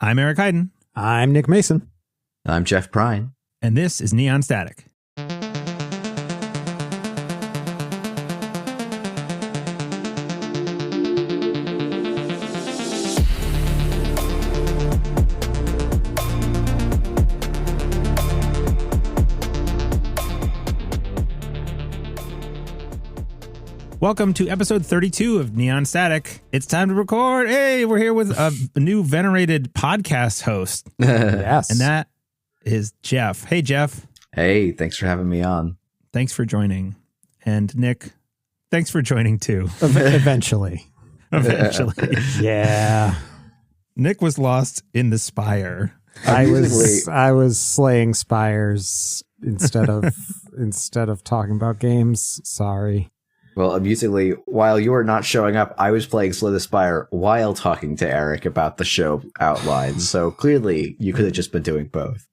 I'm Eric Hayden. I'm Nick Mason. I'm Jeff Prine. And this is Neon Static. Welcome to episode 32 of Neon Static. It's time to record. Hey, we're here with a new venerated podcast host. Yes. And that is Jeff. Hey, Jeff. Hey, thanks for having me on. Thanks for joining. And Nick, thanks for joining too. Eventually. Eventually. Yeah. Nick was lost in the spire. I was slaying spires instead of talking about games. Sorry. Well, amusingly, while you were not showing up, I was playing Slay the Spire while talking to Eric about the show outline. So clearly, you could have just been doing both.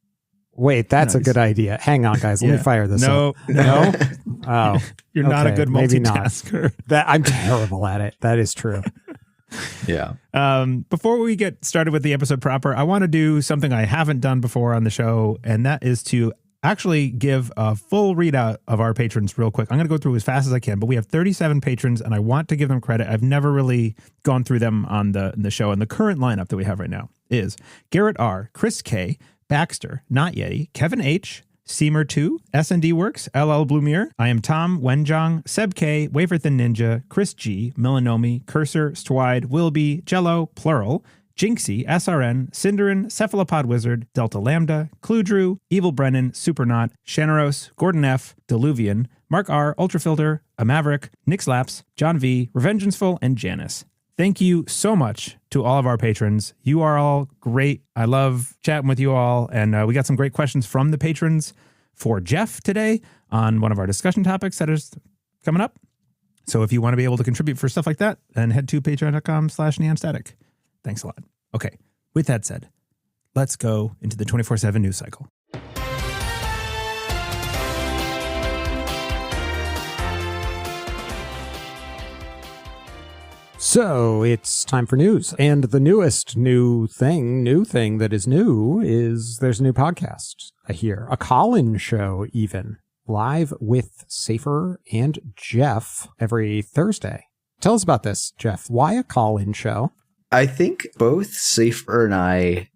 Wait, that's nice. A good idea. Hang on, guys. Let me fire this up. No. Oh. You're not a good multitasker. I'm terrible at it. That is true. Yeah. Before we get started with the episode proper, I want to do something I haven't done before on the show, and that is to actually give a full readout of our patrons real quick. I'm going to go through as fast as I can, but we have 37 patrons, and I want to give them credit. I've never really gone through them on the show, and the current lineup that we have right now is Garrett R., Chris K., Baxter, Not Yeti, Kevin H., Seamer 2, S&D Works, LL Blumier, I Am Tom, Wenjong, Seb K, Wafer Thin Ninja, Chris G, Melanomi, Cursor, Stwide, Wilby, Jello, Plural, Jinxie, SRN, Cinderin, Cephalopod Wizard, Delta Lambda, Cluedrew, Evil Brennan, Supernaut, Shaneros, Gordon F, Diluvian, Mark R, Ultrafilter, A Maverick, Nick Slaps, John V, Revengeanceful, and Janice. Thank you so much to all of our patrons. You are all great. I love chatting with you all. And we got some great questions from the patrons for Jeff today on one of our discussion topics that is coming up. So if you want to be able to contribute for stuff like that, then head to patreon.com/neonstatic. Thanks a lot. Okay, with that said, let's go into the 24/7 news cycle. So it's time for news. And the newest new thing that is new is there's a new podcast here, a call-in show even, live with Safer and Jeff every Thursday. Tell us about this, Jeff. Why a call-in show? I think both Safer and I,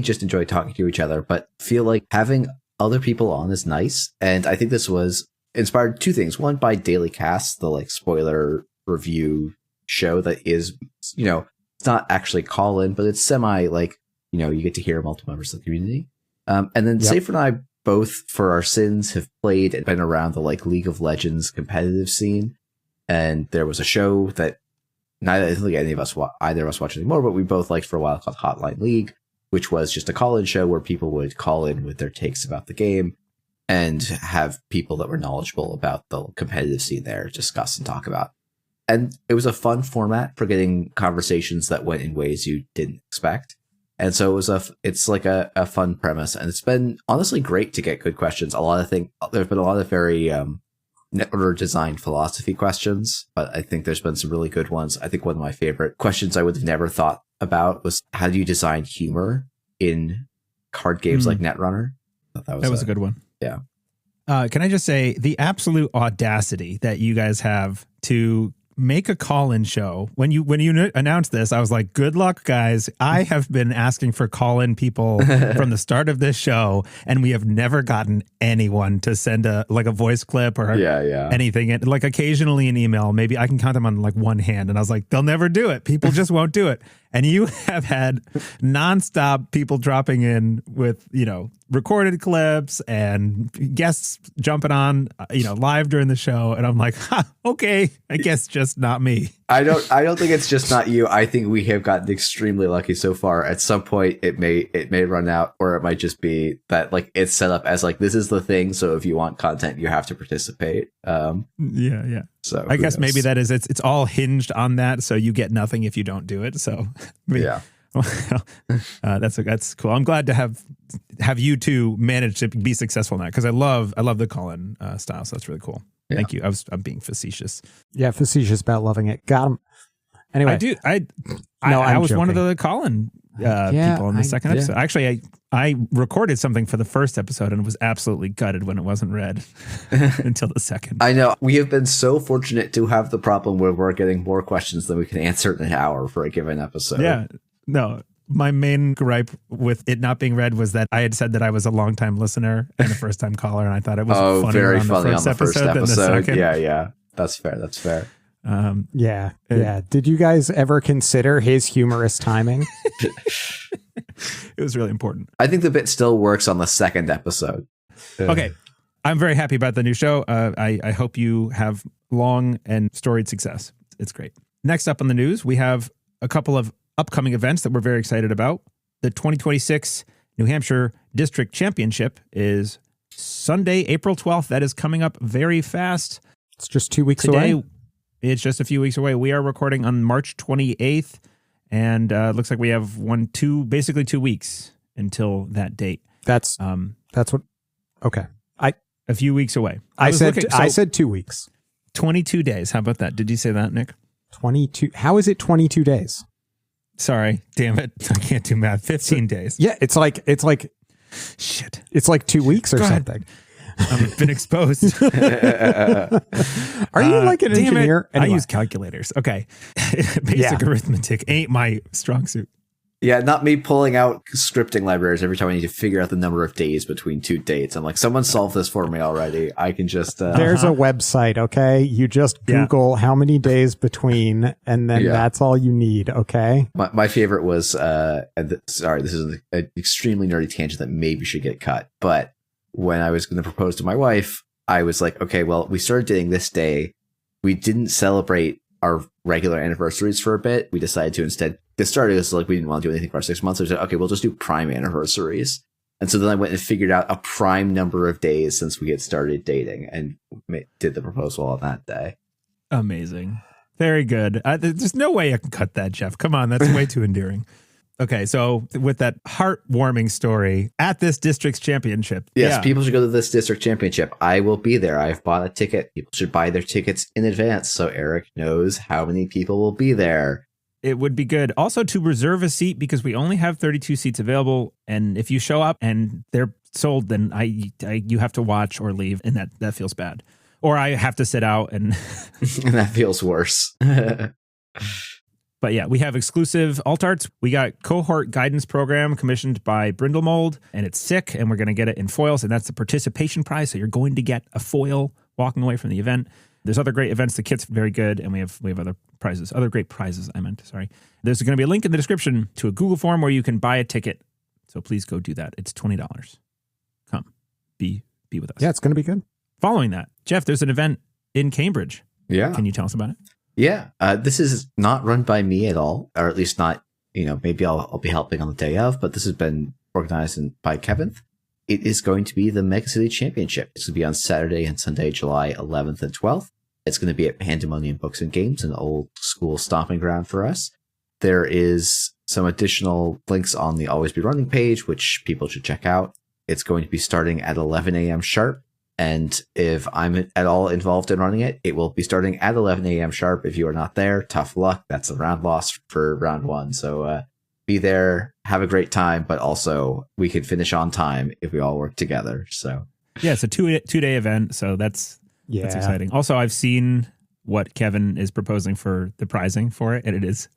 just enjoy talking to each other, but feel like having other people on is nice. And I think this was inspired two things. One, by Daily Cast, the spoiler review show that is, it's not actually call-in, but it's semi you get to hear multiple members of the community. And then Safer and I both, for our sins, have played and been around the League of Legends competitive scene. And there was a show that I don't think either of us watch anymore, but we both liked for a while, called Hotline League, which was just a call-in show where people would call in with their takes about the game and have people that were knowledgeable about the competitive scene there discuss and talk about. And it was a fun format for getting conversations that went in ways you didn't expect. And so it's like a fun premise, and it's been honestly great to get good questions. There's been a lot of very network design philosophy questions, but I think there's been some really good ones. I think one of my favorite questions I would have never thought about was, how do you design humor in card games like Netrunner? That was a good one. Yeah. Can I just say the absolute audacity that you guys have to make a call-in show. When you announced this, I was like, good luck, guys. I have been asking for call-in people from the start of this show, and we have never gotten anyone to send a voice clip or anything. And occasionally an email. Maybe I can count them on one hand. And I was like, they'll never do it. People just won't do it. And you have had nonstop people dropping in with, recorded clips and guests jumping on, live during the show. And I'm like, okay, I guess just not me. I don't think it's just not you. I think we have gotten extremely lucky so far. At some point it may run out, or it might just be that it's set up as this is the thing. So if you want content, you have to participate. Yeah. So I guess maybe that is, it's all hinged on that. So you get nothing if you don't do it. So yeah. That's cool. I'm glad to have you two manage to be successful in that, because I love the call-in style. So that's really cool. Yeah. Thank you. I'm being facetious. Yeah, facetious about loving it. Got him. Anyway, I was one of the call-in people in the second episode. Actually, I recorded something for the first episode and was absolutely gutted when it wasn't read until the second. I know. We have been so fortunate to have the problem where we're getting more questions than we can answer in an hour for a given episode. Yeah. No, my main gripe with it not being read was that I had said that I was a longtime listener and a first-time caller, and I thought it was very funny on the first episode. than the second. Yeah. That's fair. Yeah. Did you guys ever consider his humorous timing? It was really important. I think the bit still works on the second episode. Okay. I'm very happy about the new show. I hope you have long and storied success. It's great. Next up on the news, we have a couple of upcoming events that we're very excited about. The 2026 New Hampshire District Championship is Sunday, April 12th. That is coming up very fast. It's just 2 weeks away. It's just a few weeks away. We are recording on March 28th, and it looks like we have basically 2 weeks until that date. That's what. Okay, a few weeks away. I said 2 weeks. 22 days. How about that? Did you say that, Nick? 22. How is it 22 days? Sorry, damn it. I can't do math. 15 days. Yeah, it's like shit. It's like 2 weeks or something. I've been exposed. Are you like an engineer? Anyway. I use calculators. Okay. Basic arithmetic ain't my strong suit. Yeah, not me pulling out scripting libraries every time I need to figure out the number of days between two dates. I'm like, someone solved this for me already. I can just... There's a website, okay? You just Google how many days between, and then that's all you need, okay? My favorite was... sorry, this is an extremely nerdy tangent that maybe should get cut, but when I was going to propose to my wife, I was like, okay, well, we started dating this day. We didn't celebrate our regular anniversaries for a bit. We decided to instead... This started as like we didn't want to do anything for our 6 months. So we said, okay, we'll just do prime anniversaries. And so then I went and figured out a prime number of days since we had started dating and did the proposal on that day. Amazing. Very good. There's no way I can cut that, Jeff. Come on. That's way too endearing. Okay, so with that heartwarming story at this district's championship. Yes, people should go to this district championship. I will be there. I've bought a ticket. People should buy their tickets in advance so Eric knows how many people will be there. It would be good also to reserve a seat because we only have 32 seats available. And if you show up and they're sold, then you have to watch or leave. And that feels bad. Or I have to sit out and... and that feels worse. But yeah, we have exclusive alt arts. We got cohort guidance program commissioned by Brindlemold, and it's sick, and we're going to get it in foils, and that's the participation prize. So you're going to get a foil walking away from the event. There's other great events. The kit's very good, and we have other prizes, other great prizes. Sorry. There's going to be a link in the description to a Google form where you can buy a ticket. So please go do that. It's $20. Come, be with us. Yeah, it's going to be good. Following that, Jeff, there's an event in Cambridge. Yeah. Can you tell us about it? Yeah, this is not run by me at all, or at least not, maybe I'll be helping on the day of, but this has been organized by Kevin. It is going to be the Megacity Championship. It's going to be on Saturday and Sunday, July 11th and 12th. It's going to be at Pandemonium Books and Games, an old school stomping ground for us. There is some additional links on the Always Be Running page, which people should check out. It's going to be starting at 11 a.m. sharp. And if I'm at all involved in running it, it will be starting at 11 a.m. sharp. If you are not there, tough luck. That's a round loss for round one. So be there, have a great time, but also we could finish on time if we all work together. So yeah, it's a two-day event. So that's exciting. Also, I've seen what Kevin is proposing for the prizing for it, and it is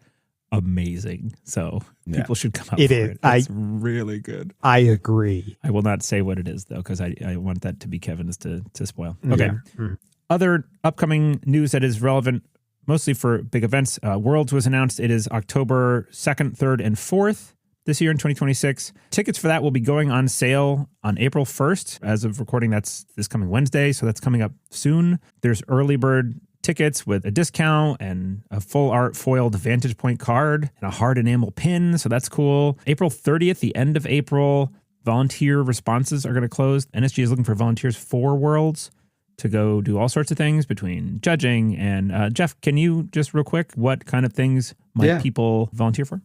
amazing. So people should come out for it. It's really good. I agree. I will not say what it is, though, because I want that to be Kevin's to spoil. Okay. Mm-hmm. Other upcoming news that is relevant, mostly for big events. Worlds was announced. It is October 2nd, 3rd, and 4th this year in 2026. Tickets for that will be going on sale on April 1st. As of recording, that's this coming Wednesday, so that's coming up soon. There's early bird tickets with a discount and a full art foiled Vantage Point card and a hard enamel pin. So that's cool. April 30th, the end of April, volunteer responses are going to close. NSG is looking for volunteers for Worlds to go do all sorts of things between judging and Jeff, can you just real quick, what kind of things might people volunteer for?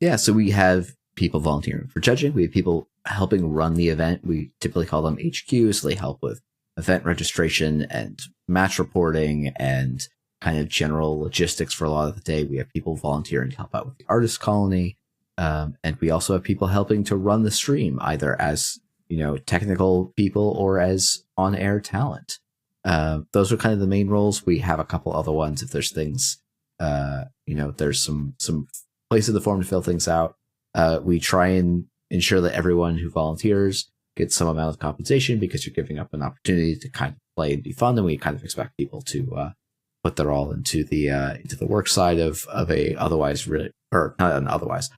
Yeah, so we have people volunteering for judging. We have people helping run the event. We typically call them HQs. So they help with event registration and match reporting and kind of general logistics for a lot of the day. We have people volunteering to help out with the artist colony. And we also have people helping to run the stream, either as, technical people or as on-air talent. Those are kind of the main roles. We have a couple other ones if there's things, there's some place in the forum to fill things out. We try and ensure that everyone who volunteers gets some amount of compensation, because you're giving up an opportunity to kind of play and be fun, and we kind of expect people to put their all into the work side of a otherwise really, or not an otherwise,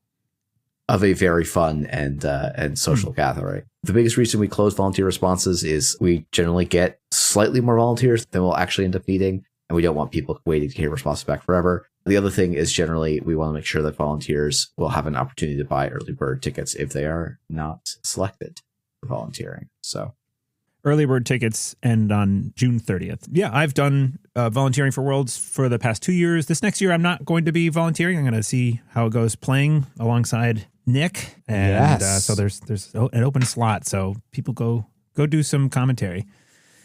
of a very fun and social gathering. The biggest reason we close volunteer responses is we generally get slightly more volunteers than we'll actually end up needing, and we don't want people waiting to hear responses back forever. The other thing is generally we want to make sure that volunteers will have an opportunity to buy early bird tickets if they are not selected for volunteering. So early bird tickets end on June 30th. Yeah, I've done volunteering for Worlds for the past 2 years. This next year, I'm not going to be volunteering. I'm going to see how it goes playing alongside Nick. And so there's an open slot. So people go do some commentary.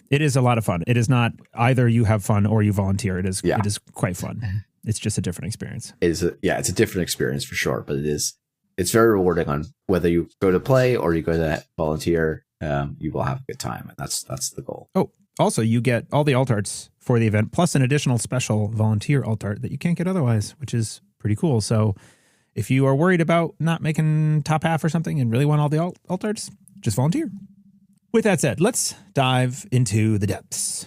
It is a lot of fun. It is not either you have fun or you volunteer. It is quite fun. It's just a different experience. It's a different experience for sure, but it's very rewarding on whether you go to play or you go to volunteer. You will have a good time, and that's the goal. Oh, also you get all the alt arts for the event, plus an additional special volunteer alt art that you can't get otherwise, which is pretty cool. So if you are worried about not making top half or something and really want all the alt arts, just volunteer. With that said, let's dive into the depths.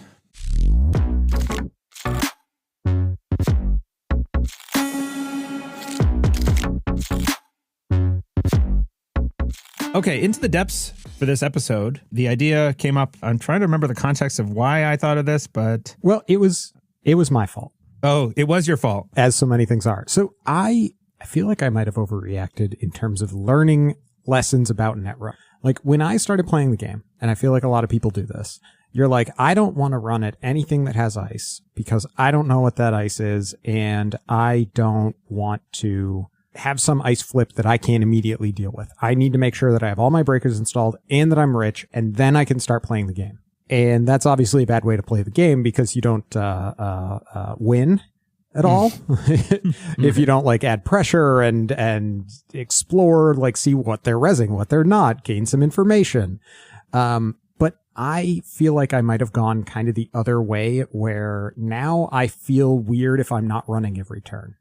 Okay, into the depths for this episode. The idea came up. I'm trying to remember the context of why I thought of this, but... Well, it was my fault. Oh, it was your fault. As so many things are. So I feel like I might have overreacted in terms of learning lessons about Netrun. Like when I started playing the game, and I feel like a lot of people do this, you're like, I don't want to run at anything that has ice because I don't know what that ice is, and I don't want to have some ice flip that I can't immediately deal with. I need to make sure that I have all my breakers installed and that I'm rich, and then I can start playing the game. And that's obviously a bad way to play the game because you don't win at all if you don't like add pressure and explore, like see what they're rezzing, what they're not, gain some information. But I feel like I might have gone kind of the other way, where now I feel weird if I'm not running every turn.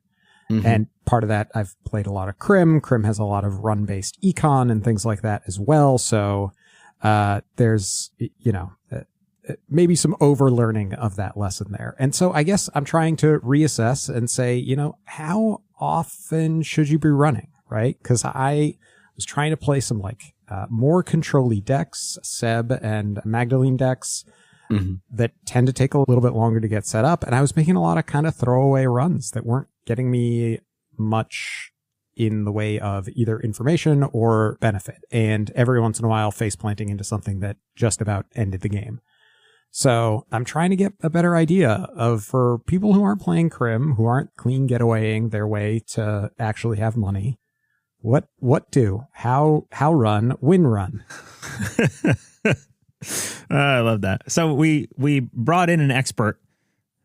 Mm-hmm. And part of that, I've played a lot of Crim. Crim has a lot of run-based econ and things like that as well. So there's, maybe some overlearning of that lesson there. And so I guess I'm trying to reassess and say, how often should you be running, right? Because I was trying to play some more control-y decks, Seb and Magdalene decks, that tend to take a little bit longer to get set up. And I was making a lot of kind of throwaway runs that weren't getting me much in the way of either information or benefit. And every once in a while, face planting into something that just about ended the game. So I'm trying to get a better idea of, for people who aren't playing Crim, who aren't clean getawaying their way to actually have money, what do? How run, win run. I love that. So we brought in an expert.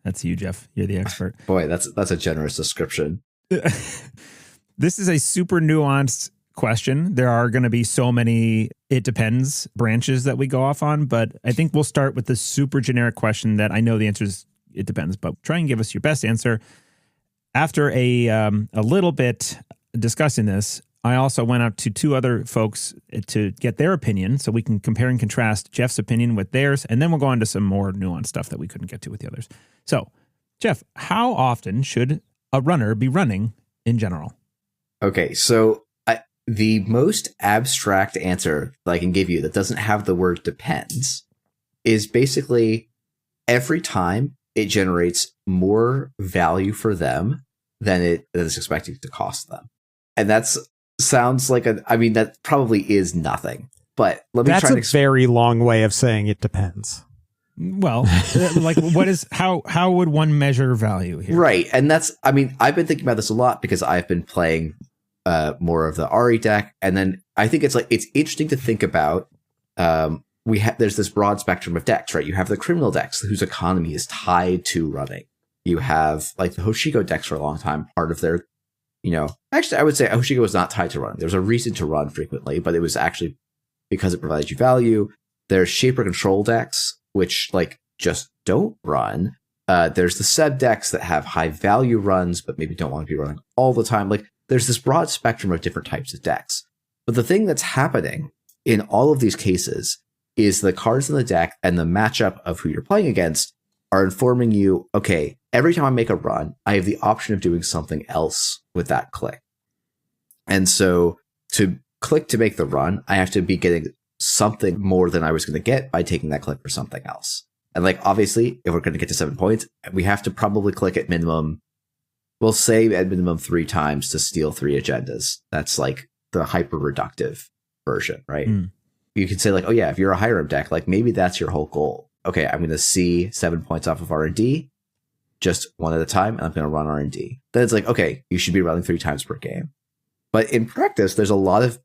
That's you, Jeff. You're the expert. Boy, that's a generous description. This is a super nuanced question. There are going to be so many it depends branches that we go off on, but I think we'll start with the super generic question that I know the answer is it depends, but try and give us your best answer. After a little bit discussing this, I also went out to two other folks to get their opinion so we can compare and contrast Jeff's opinion with theirs, and then we'll go on to some more nuanced stuff that we couldn't get to with the others. So, Jeff, how often should a runner be running in general? Okay, so the most abstract answer that I can give you that doesn't have the word depends is basically every time it generates more value for them than it is expected to cost them. And that sounds like that probably is nothing. But let me try to That's a very long way of saying it depends. Well, how would one measure value here? Right. And I've been thinking about this a lot because I've been playing more of the RE deck. And then I think it's interesting to think about, there's this broad spectrum of decks, right? You have the criminal decks whose economy is tied to running. You have the Hoshiko decks for a long time. Part of their Actually, I would say Hoshigo was not tied to run. There's a reason to run frequently, but it was actually because it provides you value. There's shaper control decks, which just don't run. There's the Seb decks that have high value runs, but maybe don't want to be running all the time. There's this broad spectrum of different types of decks. But the thing that's happening in all of these cases is the cards in the deck and the matchup of who you're playing against are informing you, okay, every time I make a run, I have the option of doing something else with that click. And so to click to make the run, I have to be getting something more than I was going to get by taking that click for something else. And obviously, if we're going to get to 7 points, we have to probably click at minimum, we'll say at minimum 3 times to steal 3 agendas. That's the hyper reductive version, right? You can say oh yeah, if you're a Hiram deck, maybe that's your whole goal. Okay, I'm going to see 7 points off of R&D, just one at a time, and I'm going to run R&D. Then it's okay, you should be running 3 times per game. But in practice, there's a lot of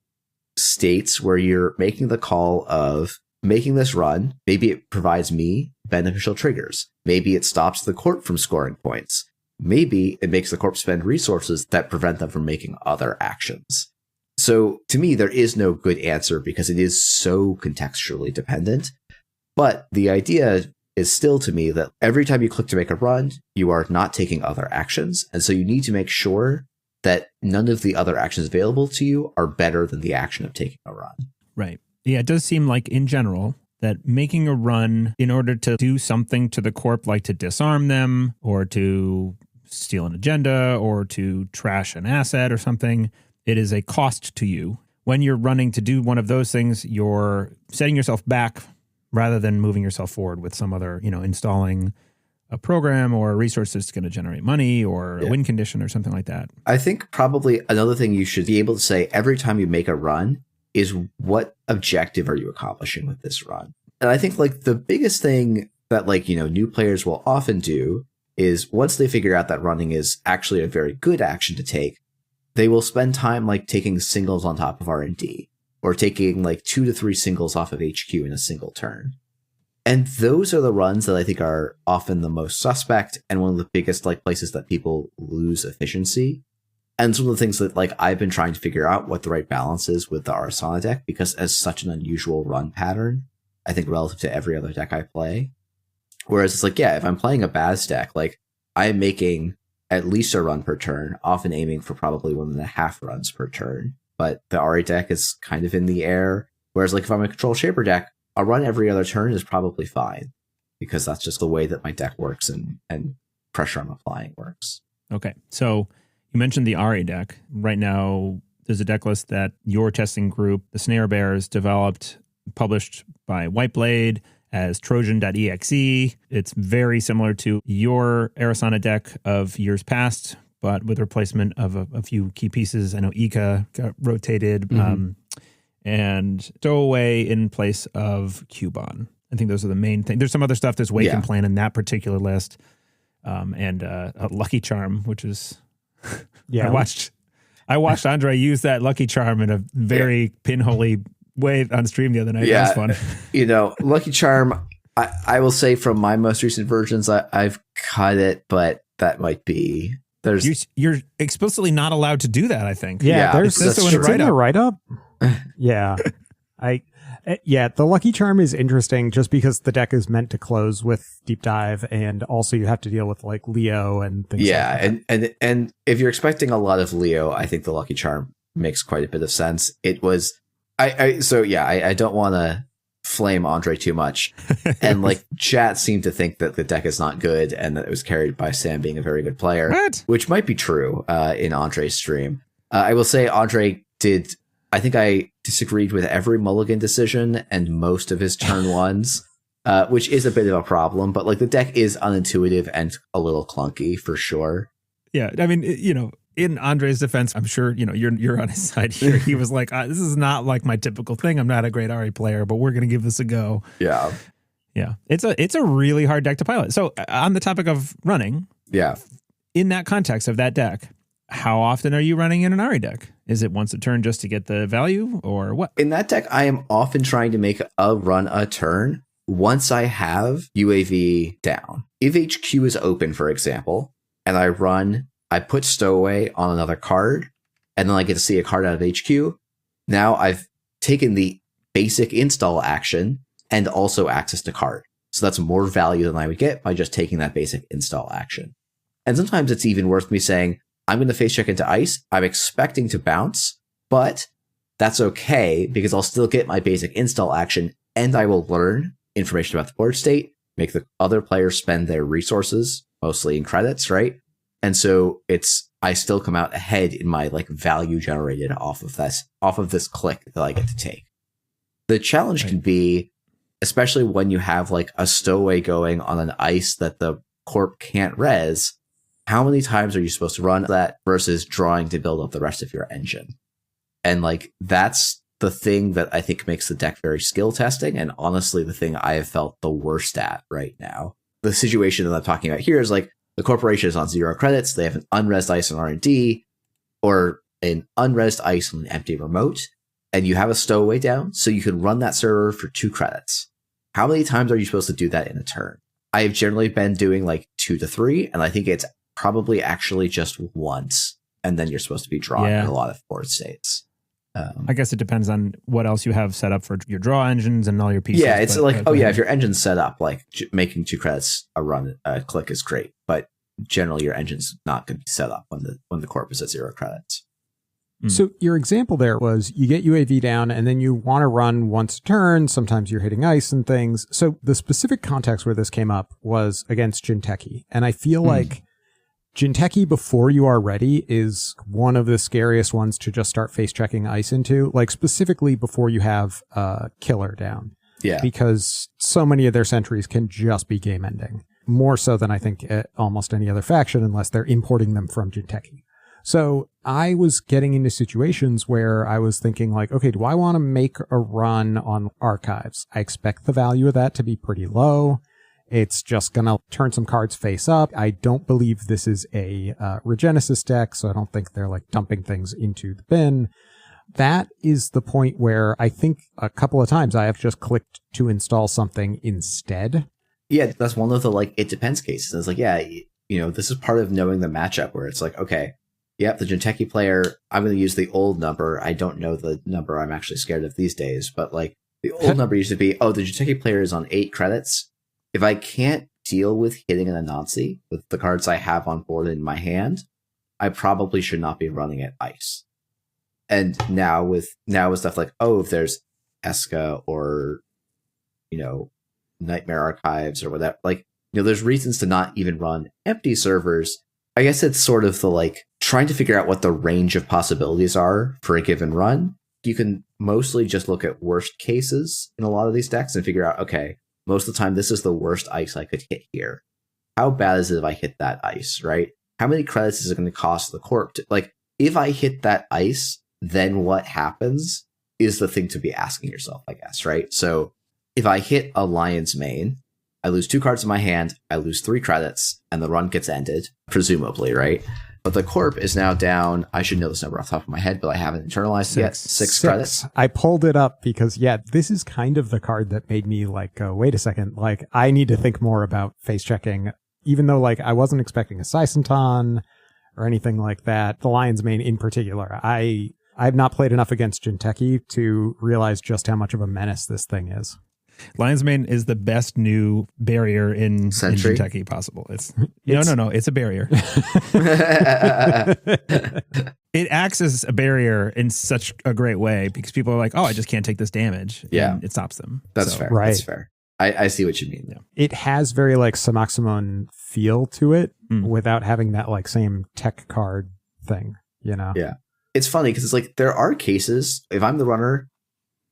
states where you're making the call of making this run. Maybe it provides me beneficial triggers. Maybe it stops the corp from scoring points. Maybe it makes the corp spend resources that prevent them from making other actions. So to me, there is no good answer because it is so contextually dependent. But the idea is still to me that every time you click to make a run, you are not taking other actions. And so you need to make sure that none of the other actions available to you are better than the action of taking a run. Right. Yeah, it does seem like in general that making a run in order to do something to the corp, like to disarm them or to steal an agenda or to trash an asset or something, it is a cost to you. When you're running to do one of those things, you're setting yourself back rather than moving yourself forward with some other, installing a program or a resource that's going to generate money or a win condition or something like that. I think probably another thing you should be able to say every time you make a run is what objective are you accomplishing with this run? And I think the biggest thing that new players will often do is once they figure out that running is actually a very good action to take, they will spend time taking singles on top of R&D or taking 2 to 3 singles off of HQ in a single turn. And those are the runs that I think are often the most suspect and one of the biggest places that people lose efficiency. And it's one of the things that I've been trying to figure out what the right balance is with the Arasana deck, because as such an unusual run pattern, I think relative to every other deck I play. Whereas it's if I'm playing a Baz deck, I am making at least a run per turn, often aiming for probably 1.5 runs per turn. But the Ari deck is kind of in the air. Whereas if I'm a Control Shaper deck, a run every other turn is probably fine because that's just the way that my deck works and pressure I'm applying works. Okay. So you mentioned the Ari deck. Right now, there's a deck list that your testing group, the Snare Bears, developed, published by Whiteblade as Trojan.exe. It's very similar to your Arasana deck of years past, but with replacement of a few key pieces. I know Ika got rotated and Stowaway in place of Cubon. I think those are the main things. There's some other stuff that's Wake and Plan in that particular list. And a Lucky Charm, which is... I watched Andrej use that Lucky Charm in a very pinholy way on stream the other night. Yeah, that was fun. Lucky Charm, I will say from my most recent versions, I've cut it, but that might be... You're explicitly not allowed to do that, I think. Yeah, it's in the write-up. Yeah. The Lucky Charm is interesting just because the deck is meant to close with Deep Dive, and also you have to deal with Leo and things like that. and if you're expecting a lot of Leo, I think the Lucky Charm makes quite a bit of sense. It was I don't want to flame Andrej too much. And chat seemed to think that the deck is not good and that it was carried by Sam being a very good player. Which might be true in Andrej's stream. I will say Andrej did... I think I disagreed with every mulligan decision and most of his turn ones, which is a bit of a problem. But the deck is unintuitive and a little clunky for sure. Yeah, I mean, in Andrej's defense, I'm sure you're on his side here. He was like, "This is not my typical thing. I'm not a great Ari player, but we're gonna give this a go." Yeah, yeah. It's a really hard deck to pilot. So on the topic of running, in that context of that deck, how often are you running in an Ari deck? Is it once a turn just to get the value or what? In that deck, I am often trying to make a run a turn once I have UAV down. If HQ is open, for example, and I run, I put Stowaway on another card, and then I get to see a card out of HQ. Now I've taken the basic install action and also access to card. So that's more value than I would get by just taking that basic install action. And sometimes it's even worth me saying, I'm going to face check into ice. I'm expecting to bounce, but that's okay because I'll still get my basic install action and I will learn information about the board state, make the other players spend their resources, mostly in credits, right? And so I still come out ahead in my like value generated off of this click that I get to take. The challenge can be, especially when you have like a Stowaway going on an ice that the corp can't res, how many times are you supposed to run that versus drawing to build up the rest of your engine? And like, that's the thing that I think makes the deck very skill testing. And honestly, the thing I have felt the worst at right now. The situation that I'm talking about here is like the corporation is on 0 credits. They have an unresed ice on R&D or an unresed ice on an empty remote. And you have a Stowaway down. So you can run that server for 2 credits. How many times are you supposed to do that in a turn? I have generally been doing like 2 to 3. And I think it's probably actually just once. And then you're supposed to be drawing in a lot of board states. I guess it depends on what else you have set up for your draw engines and all your pieces. Yeah, it's if your engine's set up, like making 2 credits a click is great, but generally your engine's not going to be set up when the corp is at 0 credits. So your example there was you get UAV down and then you want to run once a turn. Sometimes you're hitting ice and things. So the specific context where this came up was against Jinteki, and I feel like Jinteki before you are ready is one of the scariest ones to just start face checking ice into, like specifically before you have a killer down. Yeah. Because so many of their sentries can just be game ending. More so than I think almost any other faction, unless they're importing them from Jinteki. So I was getting into situations where I was thinking like, okay, do I want to make a run on archives? I expect the value of that to be pretty low. It's just going to turn some cards face up. I don't believe this is a Regenesis deck, so I don't think they're like dumping things into the bin. That is the point where I think a couple of times I have just clicked to install something instead. Yeah, that's one of the like, it depends cases. It's like, yeah, this is part of knowing the matchup where it's like, okay, yep, the Jinteki player, I'm going to use the old number. I don't know the number I'm actually scared of these days, but like the old number used to be, the Jinteki player is on 8 credits. If I can't deal with hitting an Anansi with the cards I have on board in my hand, I probably should not be running at ice. And now with stuff like, if there's Eska or, Nightmare Archives or whatever, like, there's reasons to not even run empty servers. I guess it's sort of the like trying to figure out what the range of possibilities are for a given run. You can mostly just look at worst cases in a lot of these decks and figure out, okay, most of the time, this is the worst ice I could hit here. How bad is it if I hit that ice, right? How many credits is it going to cost the corp? If I hit that ice, then what happens is the thing to be asking yourself, I guess, right? So if I hit a Lion's Mane, I lose 2 cards in my hand, I lose 3 credits, and the run gets ended, presumably, right? But the corp is now down, I should know this number off the top of my head, but I haven't internalized it yet, 6 credits. I pulled it up because, this is kind of the card that made me like, wait a second, like, I need to think more about face checking, even though, like, I wasn't expecting a Seisenton or anything like that. The Lion's Mane in particular, I've not played enough against Jinteki to realize just how much of a menace this thing is. Lion's Mane is the best new barrier in Jinteki possible. No, it's a barrier. It acts as a barrier in such a great way because people are like, I just can't take this damage. Yeah. And it stops them. That's fair. Right. That's fair. I see what you mean. Yeah. It has very like Samaximon feel to it without having that like same tech card thing, Yeah. It's funny because it's like there are cases, if I'm the runner,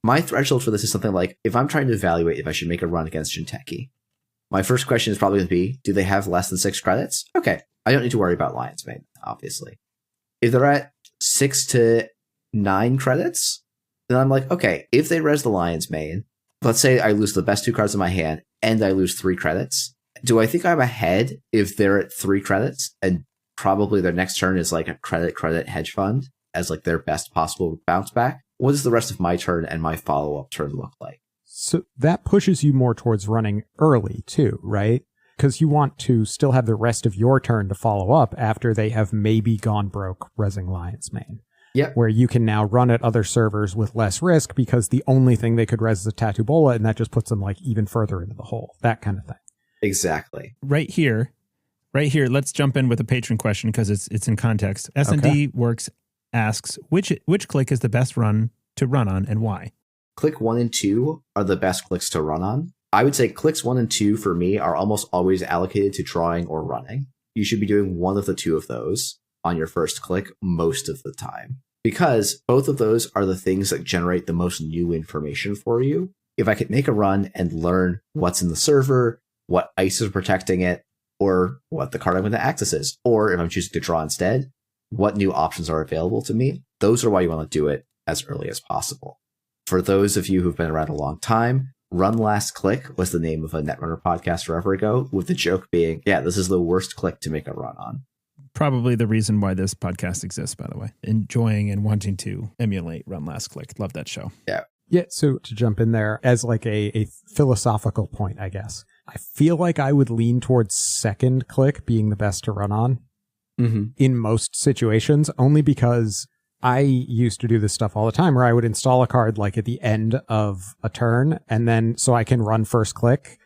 my threshold for this is something like, if I'm trying to evaluate if I should make a run against Jinteki, my first question is probably going to be, do they have less than 6 credits? Okay, I don't need to worry about Lion's Mane, obviously. If they're at 6 to 9 credits, then I'm like, okay, if they res the Lion's Mane, let's say I lose the best 2 cards in my hand and I lose 3 credits. Do I think I'm ahead if they're at 3 credits and probably their next turn is like a credit hedge fund as like their best possible bounce back? What does the rest of my turn and my follow-up turn look like? So that pushes you more towards running early too, right? because you want to still have the rest of your turn to follow up after they have maybe gone broke resing Lion's Mane. Yep. Where you can now run at other servers with less risk because the only thing they could res is a Tattoo Bola, and that just puts them like even further into the hole. That kind of thing. Exactly. Right here, let's jump in with a patron question because it's in context. S&D Works asks, which click is the best run to run on and why? Click 1 and 2 are the best clicks to run on. I would say clicks 1 and 2 for me are almost always allocated to drawing or running. You should be doing one of the two of those on your first click most of the time, because both of those are the things that generate the most new information for you. If I could make a run and learn what's in the server, what ice is protecting it, or what the card I'm going to access is, or if I'm choosing to draw instead, what new options are available to me, those are why you want to do it as early as possible. For those of you who've been around a long time, Run Last Click was the name of a Netrunner podcast forever ago, with the joke being, yeah, this is the worst click to make a run on. Probably the reason why this podcast exists, by the way. Enjoying and wanting to emulate Run Last Click. Love that show. Yeah. Yeah, so to jump in there as like a philosophical point, I guess, I feel like I would lean towards second click being the best to run on in most situations, only because I used to do this stuff all the time where I would install a card like at the end of a turn, and then so I can run first click,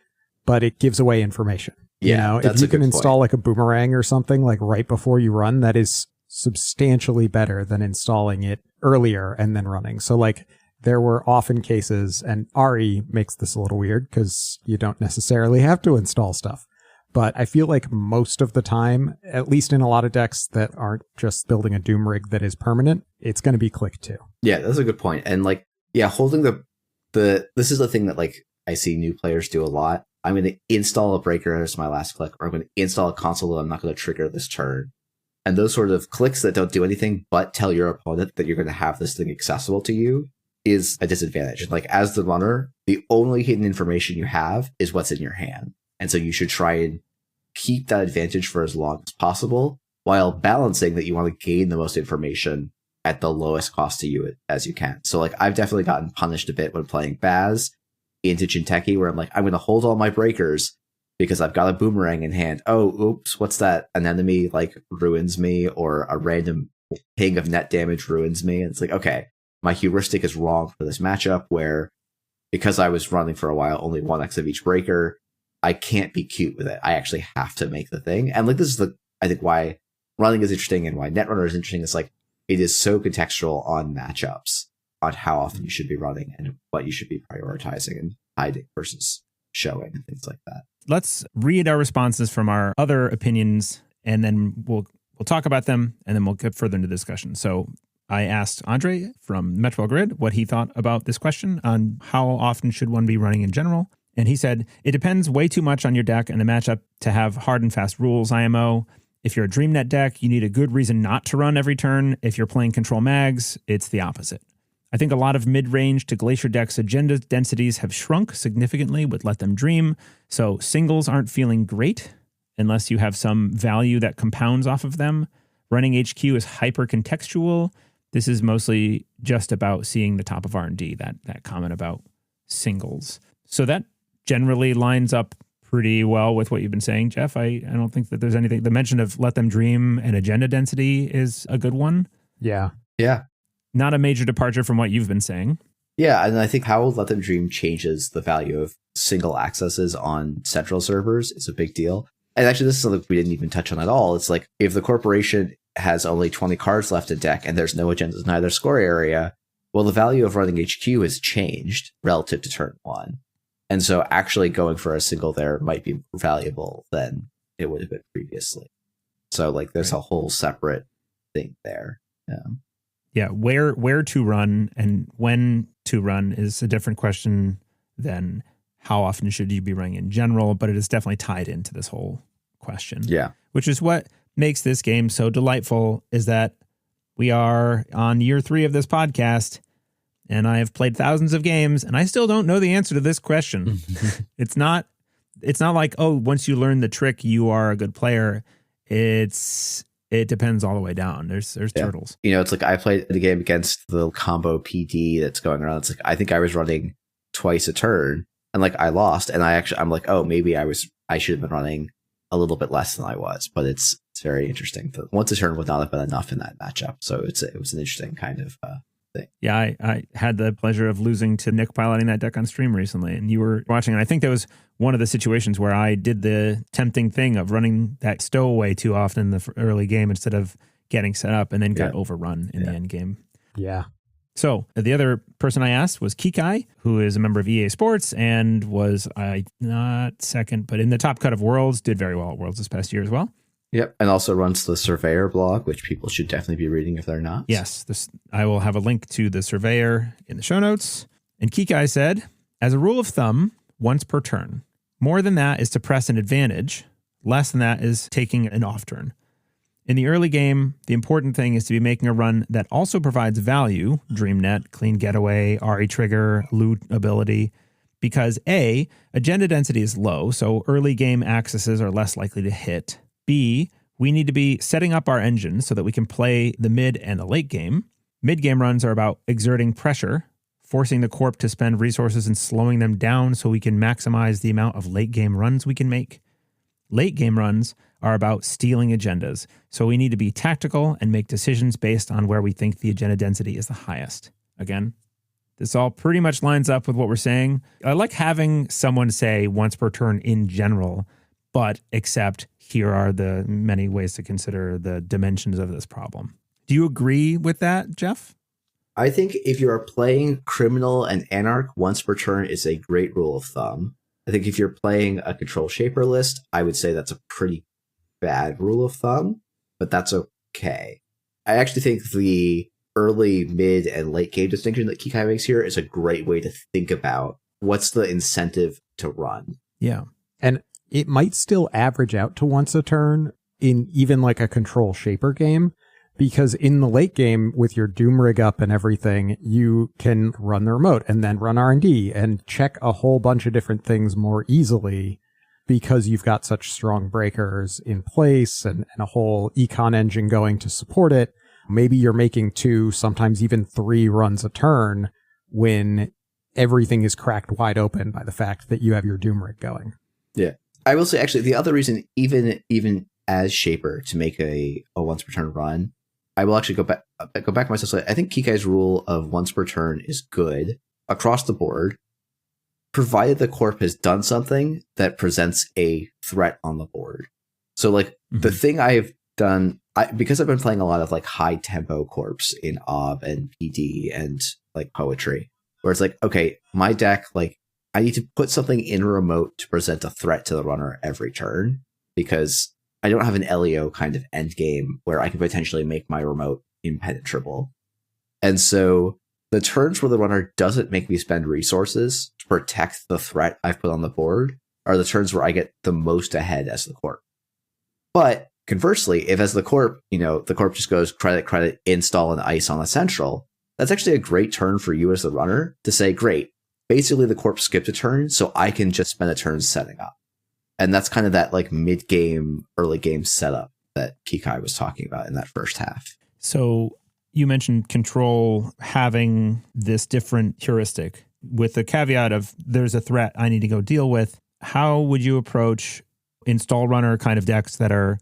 but it gives away information. Yeah, you know, if you can install like a boomerang or something like right before you run, that is substantially better than installing it earlier and then running. So like there were often cases, and Ari makes this a little weird because you don't necessarily have to install stuff. But I feel like most of the time, at least in a lot of decks that aren't just building a Doom rig that is permanent, it's going to be click 2. Yeah, that's a good point. And like, yeah, holding the this is the thing that like I see new players do a lot. I'm going to install a breaker as my last click, or I'm going to install a console that I'm not going to trigger this turn. And those sort of clicks that don't do anything but tell your opponent that you're going to have this thing accessible to you is a disadvantage. And like as the runner, the only hidden information you have is what's in your hand. And so you should try and keep that advantage for as long as possible, while balancing that you want to gain the most information at the lowest cost to you as you can. So like I've definitely gotten punished a bit when playing Baz into Jinteki, where I'm like, I'm going to hold all my breakers because I've got a boomerang in hand. Oh, oops, what's that? An enemy like ruins me, or a random ping of net damage ruins me. And it's like, okay, my heuristic is wrong for this matchup, where because I was running for a while, only 1x of each breaker, I can't be cute with it. I actually have to make the thing. And like, this is I think why running is interesting and why Netrunner is interesting. It's like, it is so contextual on matchups, on how often you should be running and what you should be prioritizing and hiding versus showing and things like that. Let's read our responses from our other opinions, and then we'll talk about them, and then we'll get further into the discussion. So I asked Andrej from Metropole Grid what he thought about this question on how often should one be running in general. And he said, it depends way too much on your deck and the matchup to have hard and fast rules IMO. If you're a DreamNet deck, you need a good reason not to run every turn. If you're playing control mags, it's the opposite. I think a lot of mid-range to Glacier decks' agenda densities have shrunk significantly with Let Them Dream, so singles aren't feeling great unless you have some value that compounds off of them. Running HQ is hyper-contextual. This is mostly just about seeing the top of R&D, that comment about singles. So that generally lines up pretty well with what you've been saying, Jeff. I don't think that there's anything. The mention of Let Them Dream and agenda density is a good one. Yeah. Yeah. Not a major departure from what you've been saying. Yeah, and I think how Let Them Dream changes the value of single accesses on central servers is a big deal. And actually, this is something we didn't even touch on at all. It's like, if the corporation has only 20 cards left in deck and there's no agendas in either score area, well, the value of running HQ has changed relative to turn 1. And so actually going for a single there might be more valuable than it would have been previously. So like there's a whole separate thing there. Yeah, where to run and when to run is a different question than how often should you be running in general, but it is definitely tied into this whole question. Yeah. Which is what makes this game so delightful, is that we are on year 3 of this podcast, and I have played thousands of games, and I still don't know the answer to this question. It's not like, oh, once you learn the trick, you are a good player. It depends all the way down. There's turtles. You know, it's like I played the game against the combo PD that's going around. It's like, I think I was running twice a turn, and like I lost, and I'm like, oh, maybe I was I should have been running a little bit less than I was, but it's very interesting. Once a turn would not have been enough in that matchup. So it was an interesting kind of thing. Yeah, I had the pleasure of losing to Nick piloting that deck on stream recently, and you were watching, and I think that was one of the situations where I did the tempting thing of running that stowaway too often in the early game instead of getting set up, and then got overrun in the end game. Yeah. So the other person I asked was Kikai, who is a member of EA Sports and was not second, but in the top cut of Worlds, did very well at Worlds this past year as well. Yep, and also runs the Surveyor blog, which people should definitely be reading if they're not. Yes, I will have a link to the Surveyor in the show notes. And Kikai said, as a rule of thumb, once per turn. More than that is to press an advantage. Less than that is taking an off turn. In the early game, the important thing is to be making a run that also provides value, DreamNet, Clean Getaway, RE Trigger, Loot Ability, because A, agenda density is low, so early game accesses are less likely to hit. B, we need to be setting up our engine so that we can play the mid and the late game. Mid-game runs are about exerting pressure, forcing the corp to spend resources and slowing them down so we can maximize the amount of late-game runs we can make. Late-game runs are about stealing agendas, so we need to be tactical and make decisions based on where we think the agenda density is the highest. Again, this all pretty much lines up with what we're saying. I like having someone say once per turn in general, but except here are the many ways to consider the dimensions of this problem. Do you agree with that, Jeff? I think if you are playing Criminal and Anarch, once per turn is a great rule of thumb. I think if you're playing a Control Shaper list, I would say that's a pretty bad rule of thumb, but that's okay. I actually think the early, mid, and late game distinction that Kikai makes here is a great way to think about what's the incentive to run. Yeah. And it might still average out to once a turn in even like a Control Shaper game, because in the late game with your Doom rig up and everything, you can run the remote and then run R&D and check a whole bunch of different things more easily because you've got such strong breakers in place and a whole econ engine going to support it. Maybe you're making 2, sometimes even 3 runs a turn when everything is cracked wide open by the fact that you have your Doom rig going. Yeah. I will say, actually, the other reason, even as Shaper, to make a once per turn run, I will actually go back myself. So I think Kikai's rule of once per turn is good across the board, provided the corp has done something that presents a threat on the board. So like the thing I have done, because I've been playing a lot of like high tempo corps in OB and PD and like poetry, where it's like, okay, my deck, like I need to put something in remote to present a threat to the runner every turn, because I don't have an LEO kind of end game where I can potentially make my remote impenetrable. And so the turns where the runner doesn't make me spend resources to protect the threat I've put on the board are the turns where I get the most ahead as the corp. But conversely, if as the corp, the corp just goes credit, install an ice on a central, that's actually a great turn for you as the runner to say, great, basically the corp skipped a turn, so I can just spend a turn setting up. And that's kind of that like mid-game, early game setup that Kikai was talking about in that first half. So you mentioned Control having this different heuristic with the caveat of there's a threat I need to go deal with. How would you approach install runner kind of decks that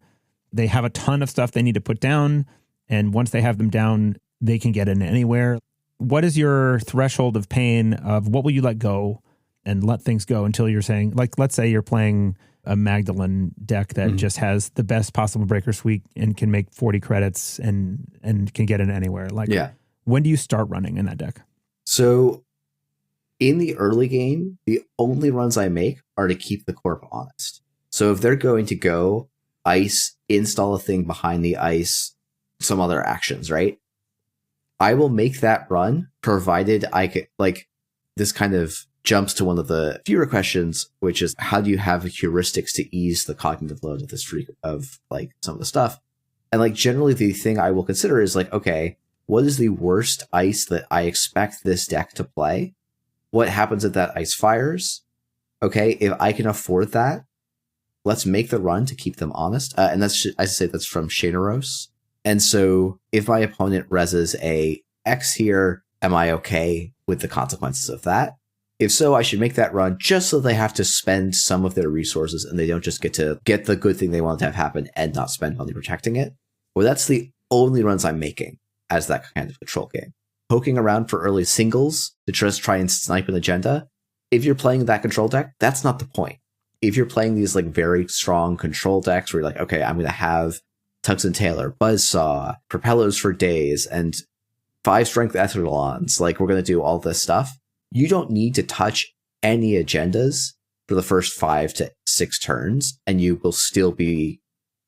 they have a ton of stuff they need to put down, and once they have them down, they can get in anywhere? What is your threshold of pain of what will you let go and let things go until you're saying, like, let's say you're playing a Magdalene deck that just has the best possible breaker suite and can make 40 credits and can get in anywhere. Like, when do you start running in that deck? So in the early game, the only runs I make are to keep the corp honest. So if they're going to go ice, install a thing behind the ice, some other actions, right? I will make that run provided I could, like, this kind of jumps to one of the viewer questions, which is how do you have heuristics to ease the cognitive load of this freak of like some of the stuff? And like generally the thing I will consider is like, okay, what is the worst ice that I expect this deck to play? What happens if that ice fires? Okay, if I can afford that, let's make the run to keep them honest. And that's, I say that's from Shaneros. And so if my opponent reses a X here, am I okay with the consequences of that? If so, I should make that run just so they have to spend some of their resources and they don't just get to get the good thing they want to have happen and not spend money protecting it. Well, that's the only runs I'm making as that kind of control game. Poking around for early singles to just try and snipe an agenda. If you're playing that control deck, that's not the point. If you're playing these like very strong control decks where you're like, okay, I'm going to have Tugs and Taylor, Buzzsaw, Propellers for days, and 5 strength Etherlons, like we're going to do all this stuff. You don't need to touch any agendas for the first 5 to 6 turns, and you will still be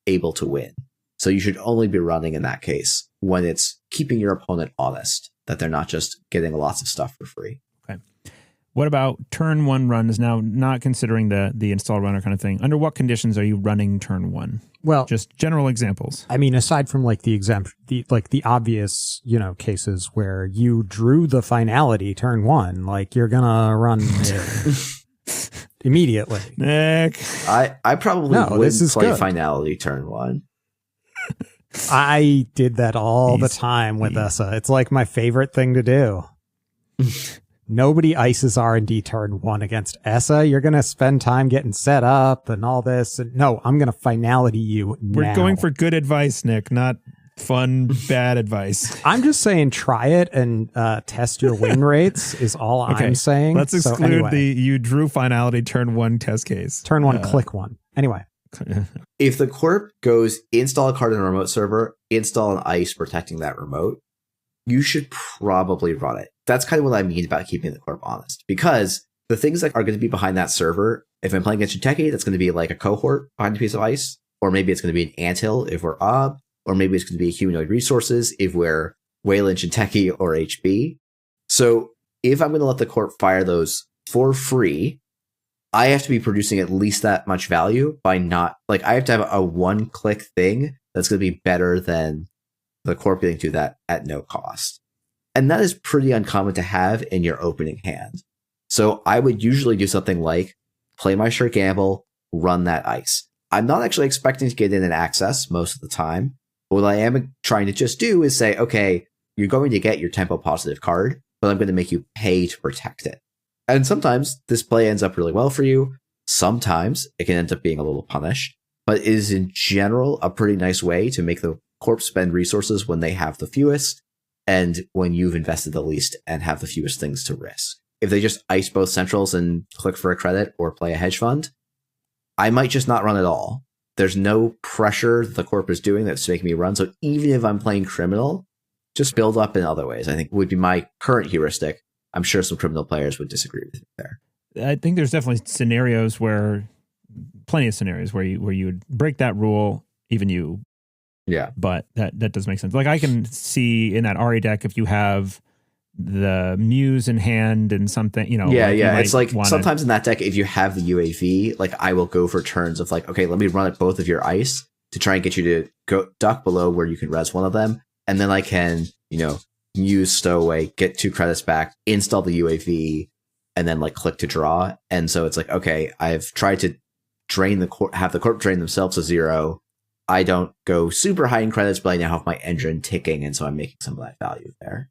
able to win. So you should only be running in that case when it's keeping your opponent honest, that they're not just getting lots of stuff for free. Okay. What about turn 1 runs? Now, not considering the install runner kind of thing. Under what conditions are you running turn 1? Well, just general examples. I mean, aside from like the obvious, cases where you drew the finality turn 1, like you're gonna run it immediately. Nick, I probably wouldn't play good. finality turn 1. I did that all the time with ESSA. It's like my favorite thing to do. Nobody ices R&D turn 1 against ESSA. You're going to spend time getting set up and all this. And no, I'm going to finality you now. We're going for good advice, Nick, not fun, bad advice. I'm just saying try it and test your win rates is all I'm saying. Let's exclude you drew finality turn 1 test case. Turn 1, click 1. Anyway. If the corp goes install a card in a remote server, install an ice protecting that remote, you should probably run it. That's kind of what I mean about keeping the corp honest. Because the things that are going to be behind that server, if I'm playing against Shinteiki, that's going to be like a cohort behind a piece of ice. Or maybe it's going to be an anthill if we're Ob. Or maybe it's going to be humanoid resources if we're Wayland, Shinteiki, or HB. So if I'm going to let the corp fire those for free, I have to be producing at least that much value by not, like, I have to have a one-click thing that's going to be better than the corp getting to that at no cost. And that is pretty uncommon to have in your opening hand. So I would usually do something like play my sure gamble, run that ice. I'm not actually expecting to get in an access most of the time. What I am trying to just do is say, okay, you're going to get your tempo positive card, but I'm going to make you pay to protect it. And sometimes this play ends up really well for you. Sometimes it can end up being a little punished, but it is in general a pretty nice way to make the corp spend resources when they have the fewest and when you've invested the least and have the fewest things to risk. If they just ice both centrals and click for a credit or play a hedge fund, I might just not run at all. There's no pressure the corp is doing that's making me run. So even if I'm playing criminal, just build up in other ways, I think would be my current heuristic. I'm sure some criminal players would disagree with me there. I think there's definitely plenty of scenarios where you would break that rule, even you. Yeah. But that does make sense. Like I can see in that RE deck, if you have the Muse in hand and something, Yeah, yeah. It's like sometimes in that deck, if you have the UAV, like I will go for turns of like, okay, let me run at both of your ice to try and get you to go duck below where you can res one of them. And then I can, Muse Stowaway, get 2 credits back, install the UAV, and then like click to draw. And so it's like, okay, I've tried to drain have the corp drain themselves to 0. I don't go super high in credits, but I now have my engine ticking, and so I'm making some of that value there.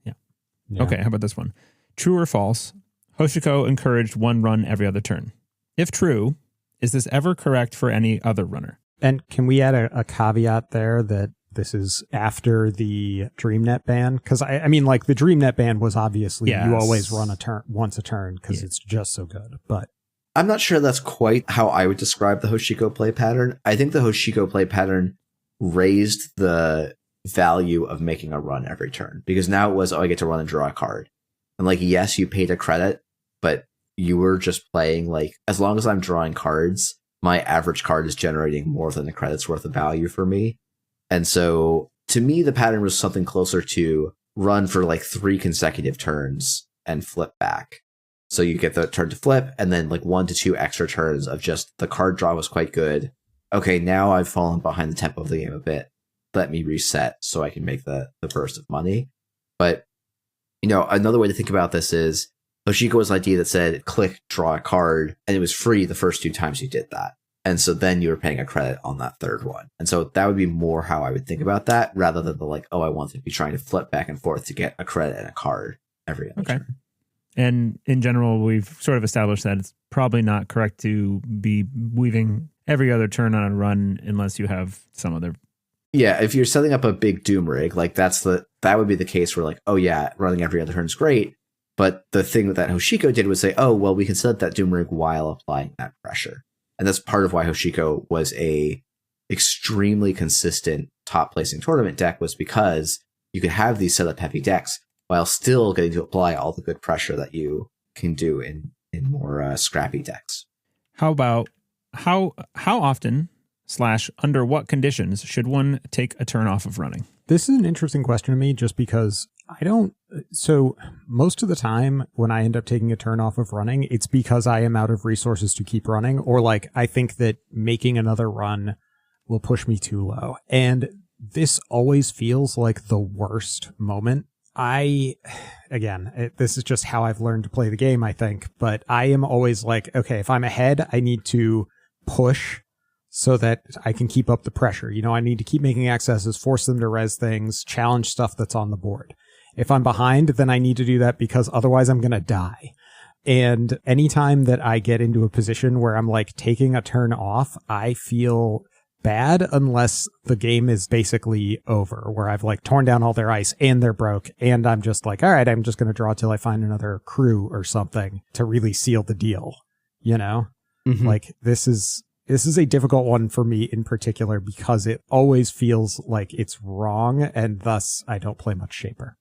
Yeah. Okay, how about this one? True or false? Hoshiko encouraged 1 run every other turn. If true, is this ever correct for any other runner? And can we add a caveat there that this is after the DreamNet ban? Because I mean, like the DreamNet ban was obviously you always run once a turn because it's just so good. But I'm not sure that's quite how I would describe the Hoshiko play pattern. I think the Hoshiko play pattern raised the value of making a run every turn because now it was, I get to run and draw a card. And like, yes, you paid a credit, but you were just playing like, as long as I'm drawing cards, my average card is generating more than a credit's worth of value for me. And so to me, the pattern was something closer to run for like 3 consecutive turns and flip back. So you get the turn to flip and then like 1 to 2 extra turns of just the card draw was quite good. Okay, now I've fallen behind the tempo of the game a bit. Let me reset so I can make the burst of money. But, another way to think about this is Hoshiko was an idea that said click, draw a card, and it was free the first 2 times you did that. And so then you were paying a credit on that third one. And so that would be more how I would think about that rather than the like, I want to be trying to flip back and forth to get a credit and a card every other turn. And in general, we've sort of established that it's probably not correct to be weaving every other turn on a run unless you have some other. Yeah, if you're setting up a big Doom rig, like that would be the case where like, oh yeah, running every other turn is great. But the thing that Hoshiko did was say, oh, well, we can set up that Doom rig while applying that pressure. And that's part of why Hoshiko was a extremely consistent top placing tournament deck, was because you could have these set up heavy decks while still getting to apply all the good pressure that you can do in more scrappy decks. How about how often / under what conditions should one take a turn off of running? This is an interesting question to me, just because so most of the time when I end up taking a turn off of running, it's because I am out of resources to keep running, or like I think that making another run will push me too low. And this always feels like the worst moment. This is just how I've learned to play the game, I think, but I am always like, okay, if I'm ahead, I need to push so that I can keep up the pressure. You know, I need to keep making accesses, force them to res things, challenge stuff that's on the board. If I'm behind, then I need to do that because otherwise I'm going to die. And anytime that I get into a position where I'm like taking a turn off, I feel bad unless the game is basically over, where I've like torn down all their ice and they're broke. And I'm just like, all right, I'm just going to draw till I find another crew or something to really seal the deal. You know, like this is a difficult one for me in particular because it always feels like it's wrong. And thus I don't play much Shaper.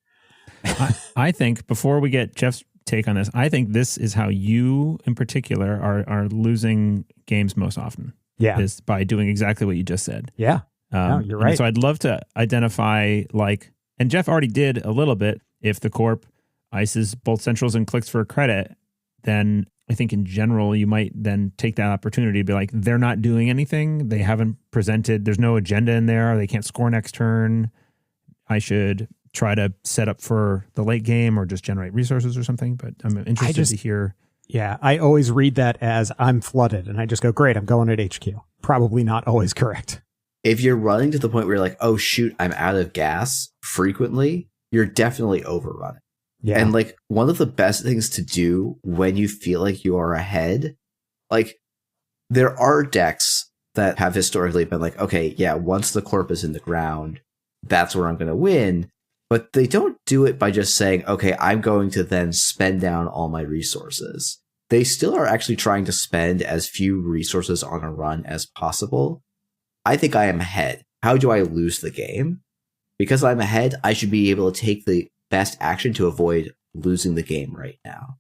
I think before we get Jeff's take on this, I think this is how you in particular are losing games most often. Yeah. Is by doing exactly what you just said. Yeah. No, you're right. So I'd love to identify and Jeff already did a little bit, if the corp ices both centrals and clicks for a credit, then I think in general, you might then take that opportunity to be like, they're not doing anything. They haven't presented. There's no agenda in there. They can't score next turn. I should try to set up for the late game or just generate resources or something. But I'm interested to hear. Yeah, I always read that as I'm flooded and I just go, great, I'm going at HQ. Probably not always correct. If you're running to the point where you're like, oh shoot, I'm out of gas frequently, you're definitely overrunning. Yeah. And like one of the best things to do when you feel like you are ahead, like there are decks that have historically been like, okay, yeah, once the corp is in the ground, that's where I'm going to win. But they don't do it by just saying, okay, I'm going to then spend down all my resources. They still are actually trying to spend as few resources on a run as possible. I think I am ahead. How do I lose the game? Because I'm ahead, I should be able to take the best action to avoid losing the game right now.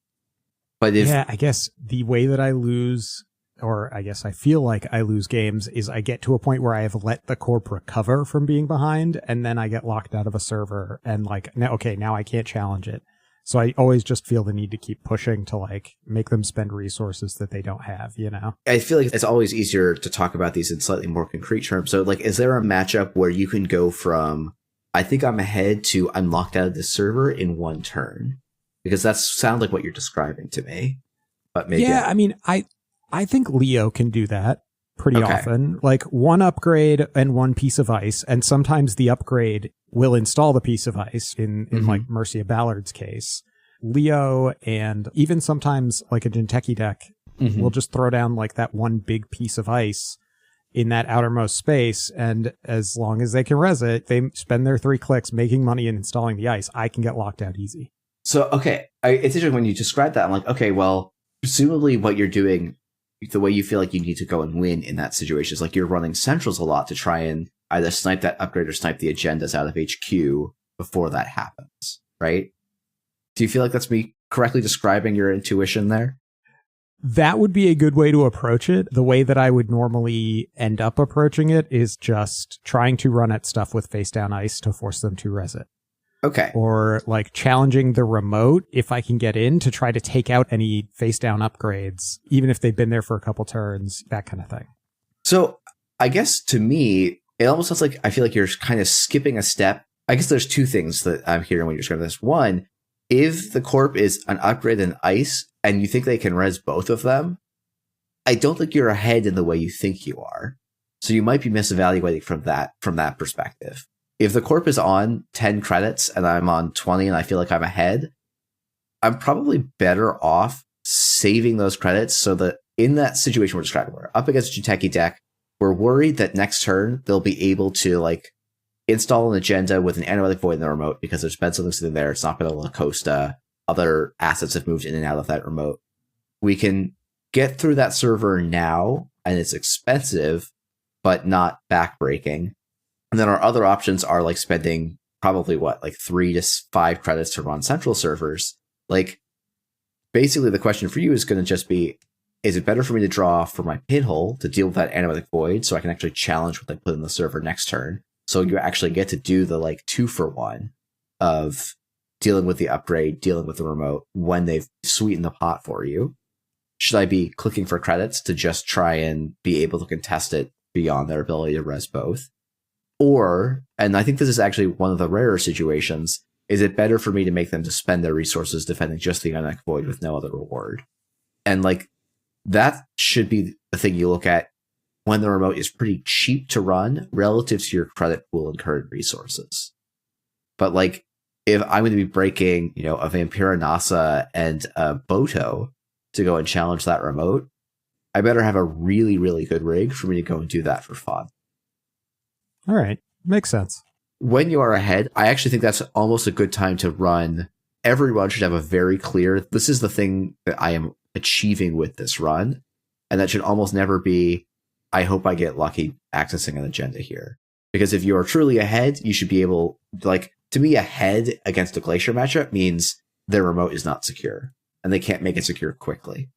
But I guess the way that I lose, or I guess I feel like I lose games, is I get to a point where I have let the corp recover from being behind, and then I get locked out of a server, and like, now I can't challenge it. So I always just feel the need to keep pushing to like make them spend resources that they don't have, you know? I feel like it's always easier to talk about these in slightly more concrete terms. So like, is there a matchup where you can go from, I think I'm ahead to I'm locked out of this server in one turn? Because that sounds like what you're describing to me. But maybe I mean, I think Leo can do that pretty often. Like one upgrade and one piece of ice, and sometimes the upgrade will install the piece of ice in like Mercia Ballard's case. Leo and even sometimes like a Jinteki deck will just throw down like that one big piece of ice in that outermost space, and as long as they can res it, they spend their 3 clicks making money and installing the ice. I can get locked out easy. So, okay, it's interesting when you describe that. I'm like, okay, well, presumably what you're doing, the way you feel like you need to go and win in that situation is like you're running centrals a lot to try and either snipe that upgrade or snipe the agendas out of HQ before that happens, right? Do you feel like that's me correctly describing your intuition there? That would be a good way to approach it. The way that I would normally end up approaching it is just trying to run at stuff with face down ice to force them to res it. Okay. Or like challenging the remote if I can get in to try to take out any face down upgrades, even if they've been there for a couple turns, that kind of thing. So I guess to me, it almost sounds like I feel like you're kind of skipping a step. I guess there's 2 things that I'm hearing when you're describing this. One, if the corp is an upgrade and ice and you think they can res both of them, I don't think you're ahead in the way you think you are. So you might be misevaluating from that perspective. If the corp is on 10 credits and I'm on 20 and I feel like I'm ahead, I'm probably better off saving those credits so that in that situation we're describing, we're up against a Jiteki deck, we're worried that next turn they'll be able to like install an agenda with an Analytic Void in the remote because there's been something sitting there. It's not been a Lacosta. Other assets have moved in and out of that remote. We can get through that server now, and it's expensive, but not backbreaking. And then our other options are like spending probably like 3 to 5 credits to run central servers. Like, basically the question for you is going to just be, is it better for me to draw for my pinhole to deal with that Analytic Void so I can actually challenge what they put in the server next turn? So you actually get to do the like 2-for-1 of dealing with the upgrade, dealing with the remote when they've sweetened the pot for you. Should I be clicking for credits to just try and be able to contest it beyond their ability to res both? Or, and I think this is actually one of the rarer situations, is it better for me to make them to spend their resources defending just the Analytic Void with no other reward? And like, that should be the thing you look at when the remote is pretty cheap to run relative to your credit pool and current resources. But like, if I'm going to be breaking, a Vampira Nasa and a Boto to go and challenge that remote, I better have a really, really good rig for me to go and do that for fun. All right. Makes sense. When you are ahead, I actually think that's almost a good time to run. Everyone should have a very clear, this is the thing that I am achieving with this run. And that should almost never be, I hope I get lucky accessing an agenda here. Because if you are truly ahead, you should be able, like, to me, ahead against a Glacier matchup means their remote is not secure. And they can't make it secure quickly.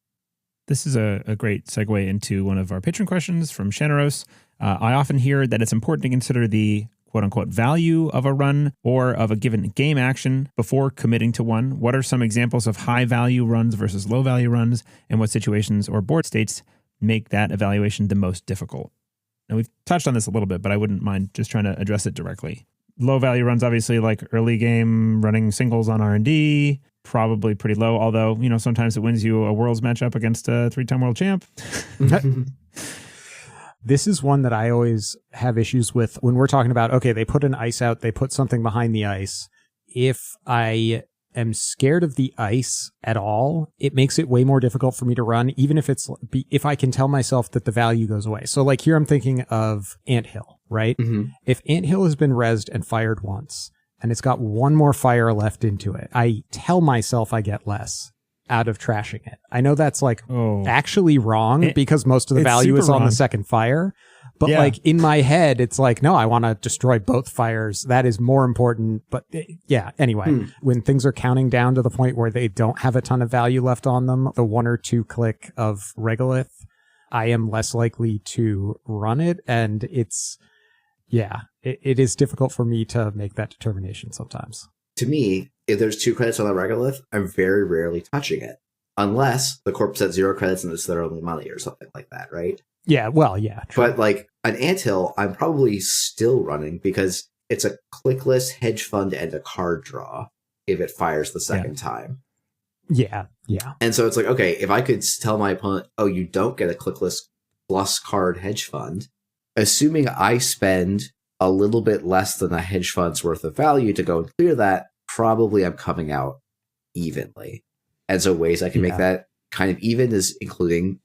This is a great segue into one of our patron questions from Shaneros. I often hear that it's important to consider the quote-unquote value of a run or of a given game action before committing to one. What are some examples of high-value runs versus low-value runs, and what situations or board states make that evaluation the most difficult? Now, we've touched on this a little bit, but I wouldn't mind just trying to address it directly. Low-value runs, obviously, like early game, running singles on R&D, probably pretty low, although, sometimes it wins you a Worlds matchup against a 3-time world champ. This is one that I always have issues with when we're talking about, okay, they put an ice out, they put something behind the ice. If I am scared of the ice at all, it makes it way more difficult for me to run, even if I can tell myself that the value goes away. So like here I'm thinking of Anthill, right? Mm-hmm. If Anthill has been rezzed and fired once, and it's got one more fire left into it, I tell myself I get less out of trashing it. I know that's like actually wrong because most of the value is on the second fire. But like in my head, it's like, no, I want to destroy both fires. That is more important. But anyway, when things are counting down to the point where they don't have a ton of value left on them, the 1 or 2 click of Regolith, I am less likely to run it. And it's, it is difficult for me to make that determination sometimes. To me, if there's 2 credits on the Regolith, I'm very rarely touching it. Unless the corpse has 0 credits and it's their only money or something like that, right? Yeah, well, yeah. True. But like an Anthill, I'm probably still running because it's a clickless hedge fund and a card draw if it fires the second time. Yeah. And so it's like, okay, if I could tell my opponent, oh, you don't get a clickless plus card hedge fund, assuming I spend a little bit less than a hedge fund's worth of value to go and clear that, probably I'm coming out evenly. And so ways I can make that kind of even is including,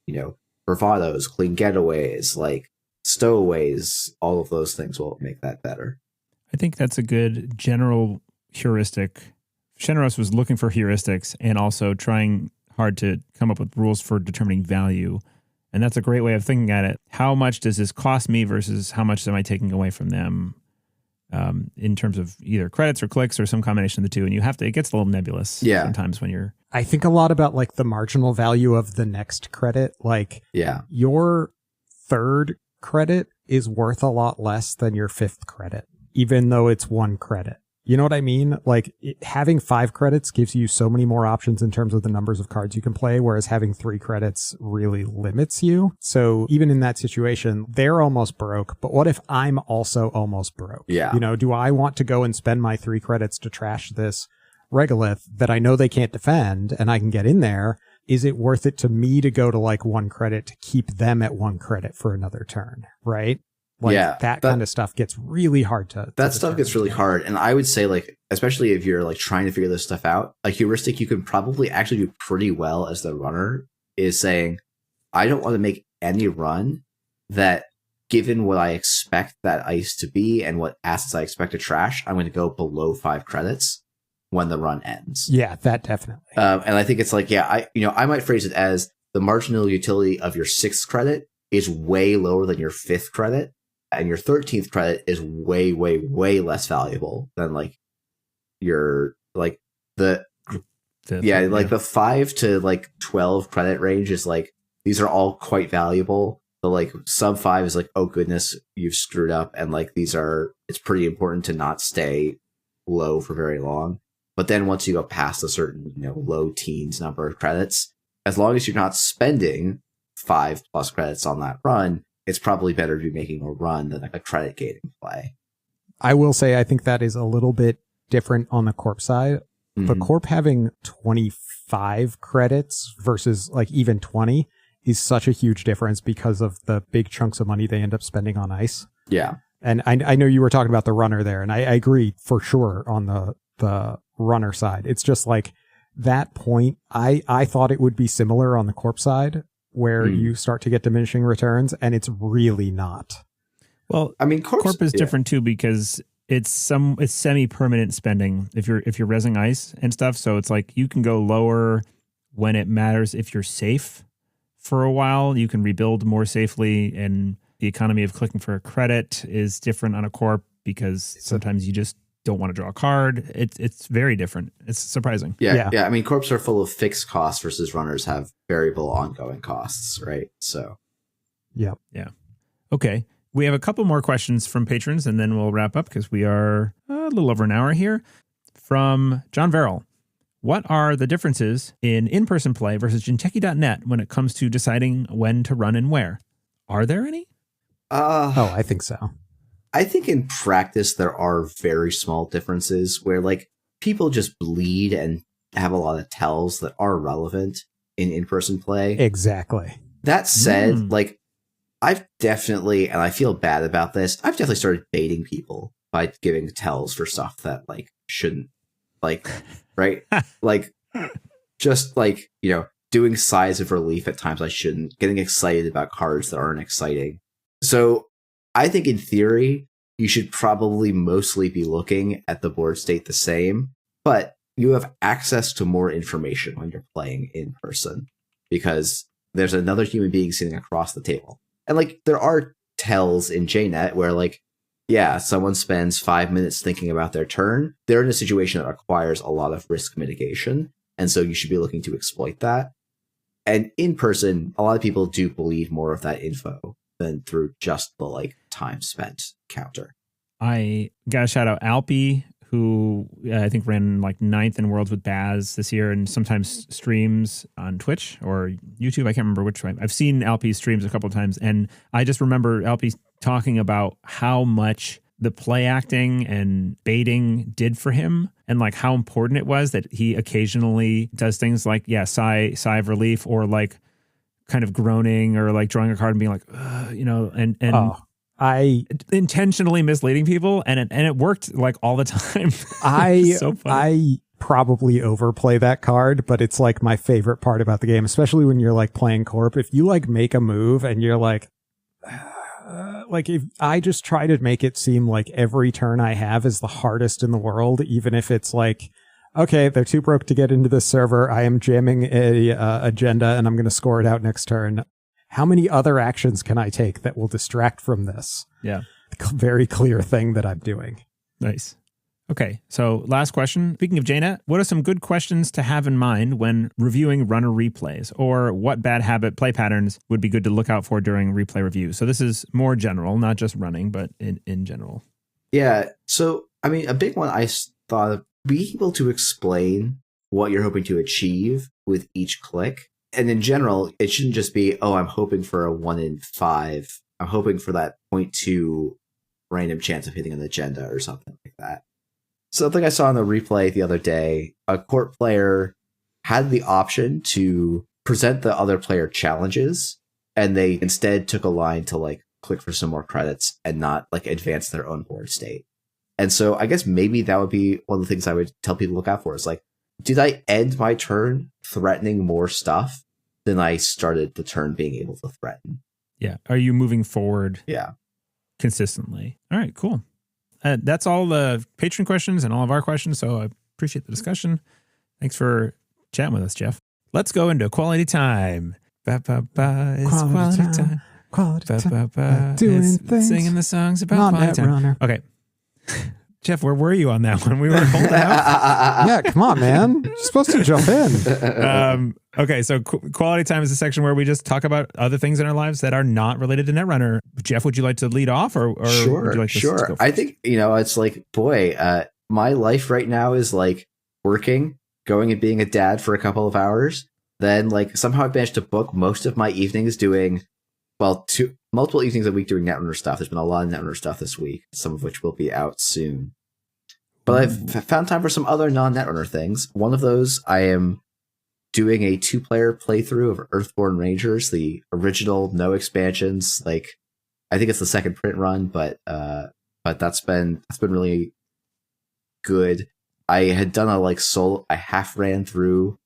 bravados, clean getaways, like stowaways, all of those things will make that better. I think that's a good general heuristic. Shenros was looking for heuristics and also trying hard to come up with rules for determining value. And that's a great way of thinking at it. How much does this cost me versus how much am I taking away from them in terms of either credits or clicks or some combination of the two? And it gets a little nebulous sometimes when you're... I think a lot about like the marginal value of the next credit. Like your 3rd credit is worth a lot less than your 5th credit, even though it's 1 credit. You know what I mean? Like having 5 credits gives you so many more options in terms of the numbers of cards you can play, whereas having 3 credits really limits you. So even in that situation, they're almost broke. But what if I'm also almost broke? Yeah. Do I want to go and spend my 3 credits to trash this Regolith that I know they can't defend and I can get in there? Is it worth it to me to go to like 1 credit to keep them at 1 credit for another turn? Right? Like Yeah, that kind of stuff gets really hard that stuff gets really hard. And I would say, like, especially if you're like trying to figure this stuff out, a heuristic you can probably actually do pretty well as the runner is saying, I don't want to make any run that, given what I expect that ice to be and what assets I expect to trash, I'm going to go below 5 credits when the run ends. Yeah, that definitely. And I think it's like, yeah, I might phrase it as the marginal utility of your 6th credit is way lower than your 5th credit, and your 13th credit is way, way, way less valuable than like your like the the 5 to like 12 credit range is like, these are all quite valuable. The like sub 5 is like, oh goodness, you've screwed up, and like it's pretty important to not stay low for very long. But then once you go past a certain low teens number of credits, as long as you're not spending 5+ credits on that run, it's probably better to be making a run than like a credit gating play. I will say I think that is a little bit different on the Corp side. Mm-hmm. The Corp having 25 credits versus like even 20 is such a huge difference because of the big chunks of money they end up spending on ice. Yeah. And I know you were talking about the runner there, and I agree for sure on the runner side. It's just like that point, I thought it would be similar on the Corp side, where you start to get diminishing returns, and it's really not. Well, I mean, Corp is different too, because it's semi-permanent spending if you're resing ice and stuff. So it's like you can go lower when it matters. If you're safe for a while, you can rebuild more safely, and the economy of clicking for a credit is different on a Corp because sometimes you just don't want to draw a card. It's very different. It's surprising. Yeah. I mean, Corps are full of fixed costs versus runners have variable ongoing costs, right? So, yeah. Okay. We have a couple more questions from patrons, and then we'll wrap up because we are a little over an hour here. From John Verrill. What are the differences in in-person play versus Jinteki.net when it comes to deciding when to run and where? Are there any? I think so. I think in practice, there are very small differences where like people just bleed and have a lot of tells that are relevant in in-person play. Exactly. That said, like I've definitely, and I feel bad about this, I've definitely started baiting people by giving tells for stuff that like shouldn't, like, right? Like just like, doing size of relief at times I shouldn't, getting excited about cards that aren't exciting. So I think in theory, you should probably mostly be looking at the board state the same, but you have access to more information when you're playing in person because there's another human being sitting across the table. And like there are tells in JNet where like, yeah, someone spends 5 minutes thinking about their turn. They're in a situation that requires a lot of risk mitigation. And so you should be looking to exploit that. And in person, a lot of people do believe more of that info than through just the like time spent counter. I got to shout out Alpi, who I think ran like 9th in Worlds with Baz this year and sometimes streams on Twitch or YouTube. I can't remember which way. I've seen Alpi's streams a couple of times, and I just remember Alpi talking about how much the play acting and baiting did for him and like how important it was that he occasionally does things like, sigh of relief or like kind of groaning or like drawing a card and being like, I intentionally misleading people, and it worked like all the time. So I probably overplay that card, but it's like my favorite part about the game, especially when you're like playing Corp. If you like make a move and you're like if I just try to make it seem like every turn I have is the hardest in the world, even if it's like, okay, they're too broke to get into this server. I am jamming a agenda and I'm going to score it out next turn. How many other actions can I take that will distract from this? Yeah. Very clear thing that I'm doing. Nice. Okay. So last question. Speaking of JNet, what are some good questions to have in mind when reviewing runner replays, or what bad habit play patterns would be good to look out for during replay review? So this is more general, not just running, but in general. Yeah. So, I mean, a big one I thought of, being able to explain what you're hoping to achieve with each click. And in general, it shouldn't just be, oh, I'm hoping for a 1 in 5. I'm hoping for that 0.2 random chance of hitting an agenda or something like that. Something I saw in the replay the other day, a court player had the option to present the other player challenges, and they instead took a line to like click for some more credits and not like advance their own board state. And so I guess maybe that would be one of the things I would tell people to look out for is like, did I end my turn threatening more stuff than I started the turn being able to threaten? Yeah. Are you moving forward? Yeah. Consistently. All right, cool. That's all the patron questions and all of our questions. So I appreciate the discussion. Thanks for chatting with us, Jeff. Let's go into quality time. It's quality time. Quality time. Doing things. Singing the songs about quality time. Runner. Okay. Jeff, where were you on that one? We were holding out. Yeah, come on, man. You're supposed to jump in. Okay, so quality time is a section where we just talk about other things in our lives that are not related to Netrunner. Jeff, would you like to lead off, or sure, would you like to go first? I think it's like, boy, my life right now is like working, going and being a dad for a couple of hours. Then like somehow I've managed to book most of my evenings doing, multiple evenings a week doing Netrunner stuff. There's been a lot of Netrunner stuff this week, some of which will be out soon. But I've found time for some other non-Netrunner things. One of those, I am doing a 2-player playthrough of Earthborn Rangers, the original, no expansions. Like, I think it's the second print run, but that's been really good. I had done I half ran through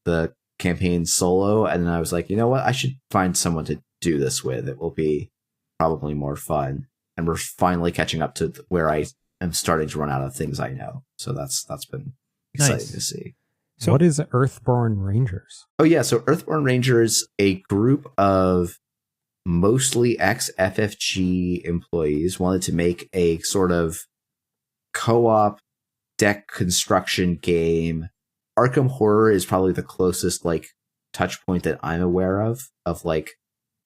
the campaign solo, and then I was like, you know what? I should find someone to do this with. It will be probably more fun. And we're finally catching up to where I am starting to run out of things I know. So that's been exciting to see. So what is Earthborn Rangers? Oh yeah, so Earthborn Rangers, a group of mostly ex-FFG employees, wanted to make a sort of co-op deck construction game. Arkham Horror is probably the closest like touch point that I'm aware of like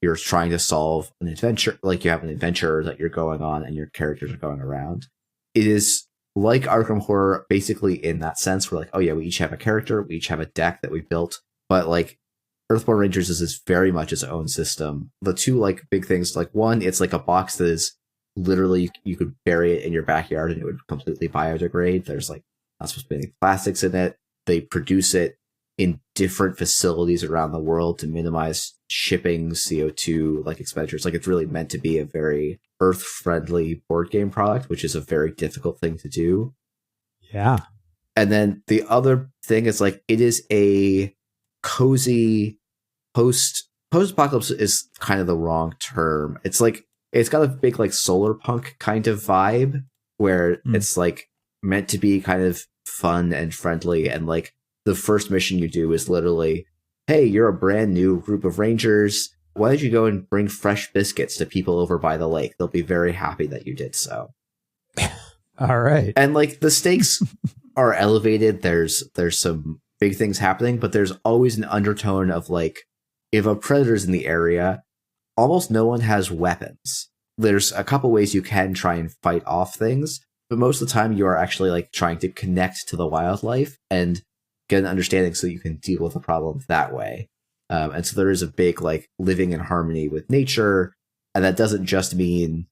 you're trying to solve an adventure, like you have an adventure that you're going on and your characters are going around. It is like Arkham Horror, basically in that sense, we're like, oh yeah, we each have a character, we each have a deck that we built, but like Earthborn Rangers is very much its own system. The two like big things, like one, it's like a box that is literally, you could bury it in your backyard and it would completely biodegrade. There's like not supposed to be any plastics in it. They produce it in different facilities around the world to minimize shipping, CO2 like expenditures. Like it's really meant to be a very earth-friendly board game product, which is a very difficult thing to do. Yeah. And then the other thing is like it is a cozy post-apocalypse is kind of the wrong term. It's like it's got a big like solar punk kind of vibe where it's like meant to be kind of fun and friendly, and like the first mission you do is literally, hey, you're a brand new group of rangers. Why don't you go and bring fresh biscuits to people over by the lake? They'll be very happy that you did so. All right. And like the stakes are elevated. There's some big things happening, but there's always an undertone of like, if a predator's in the area, almost no one has weapons. There's a couple ways you can try and fight off things, but most of the time you are actually like trying to connect to the wildlife and get an understanding so you can deal with the problem that way. And so there is a big like living in harmony with nature, and that doesn't just mean,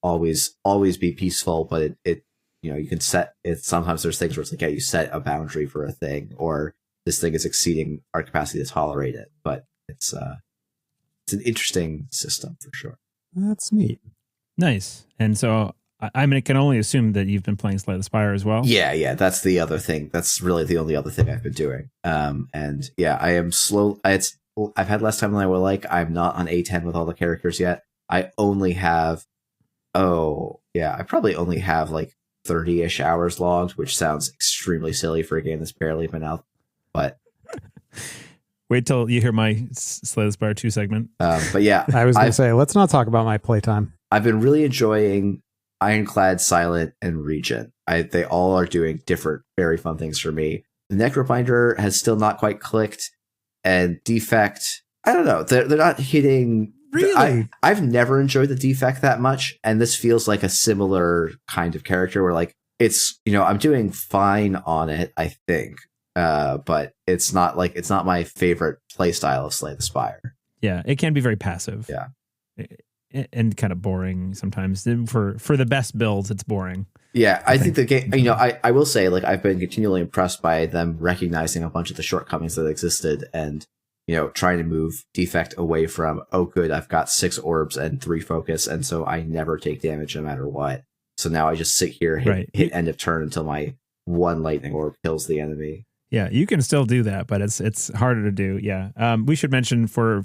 always be peaceful, but it you can set it. Sometimes there's things where it's like, yeah, you set a boundary for a thing, or this thing is exceeding our capacity to tolerate it. But it's an interesting system for sure. That's neat. Nice. And so I mean, I can only assume that you've been playing Slay the Spire as well. Yeah, that's the other thing. That's really the only other thing I've been doing. And yeah, I am slow. I've had less time than I would like. I'm not on A10 with all the characters yet. I only have, I probably only have like 30-ish hours logged, which sounds extremely silly for a game that's barely been out. But wait till you hear my Slay the Spire 2 segment. But yeah, I was going to say, let's not talk about my playtime. I've been really enjoying Ironclad, Silent, and Regent. They all are doing different, very fun things for me. The Necrobinder has still not quite clicked, and Defect, I don't know. They're not hitting. Really? I've never enjoyed the Defect that much, and this feels like a similar kind of character where like it's, I'm doing fine on it, I think. But it's not my favorite playstyle of Slay the Spire. Yeah, it can be very passive. Yeah. And kind of boring sometimes. For the best builds, it's boring. Yeah, I think the game, I will say, like, I've been continually impressed by them recognizing a bunch of the shortcomings that existed and, trying to move defect away from, oh, good, I've got 6 orbs and 3 focus, and so I never take damage no matter what. So now I just sit here, hit end of turn until my 1 lightning orb kills the enemy. Yeah, you can still do that, but it's harder to do. Yeah. We should mention for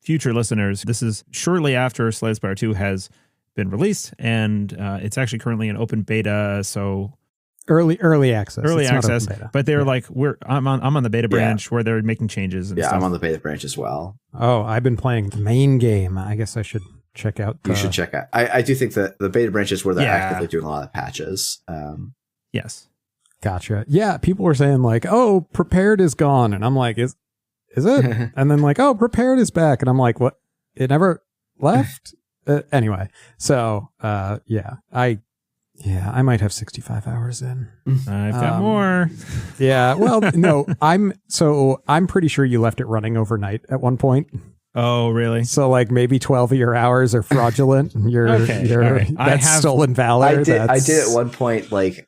future listeners, this is shortly after Slay the Spire 2 has been released, and it's actually currently in open beta, so early access. Early access, but they're like, I'm on the beta branch where they're making changes and stuff. I'm on the beta branch as well. Oh, I've been playing the main game. I guess I should check out. You should check out. I do think that the beta branch is where they're actively doing a lot of patches. Yes. Gotcha. Yeah, people were saying like, "Oh, prepared is gone," and I'm like, "Is it?" And then like, "Oh, prepared is back," and I'm like, "What? It never left." Anyway, so I might have 65 hours in. I've got more. Yeah. Well, no, I'm pretty sure you left it running overnight at one point. Oh, really? So like maybe 12 of your hours are fraudulent. That's stolen valor. I did at one point like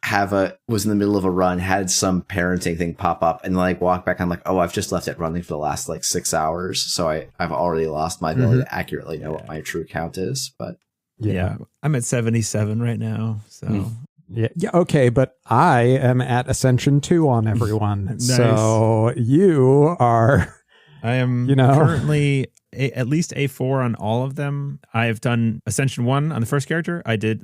was in the middle of a run, had some parenting thing pop up, and like walk back. I'm like, oh, I've just left it running for the last like 6 hours, so I've already lost my ability to accurately know what my true count is. But yeah, I'm at 77 right now. So yeah, okay, but I am at Ascension 2 on everyone. Nice. So you are. I am currently at least A4 on all of them. I've done Ascension 1 on the first character. I did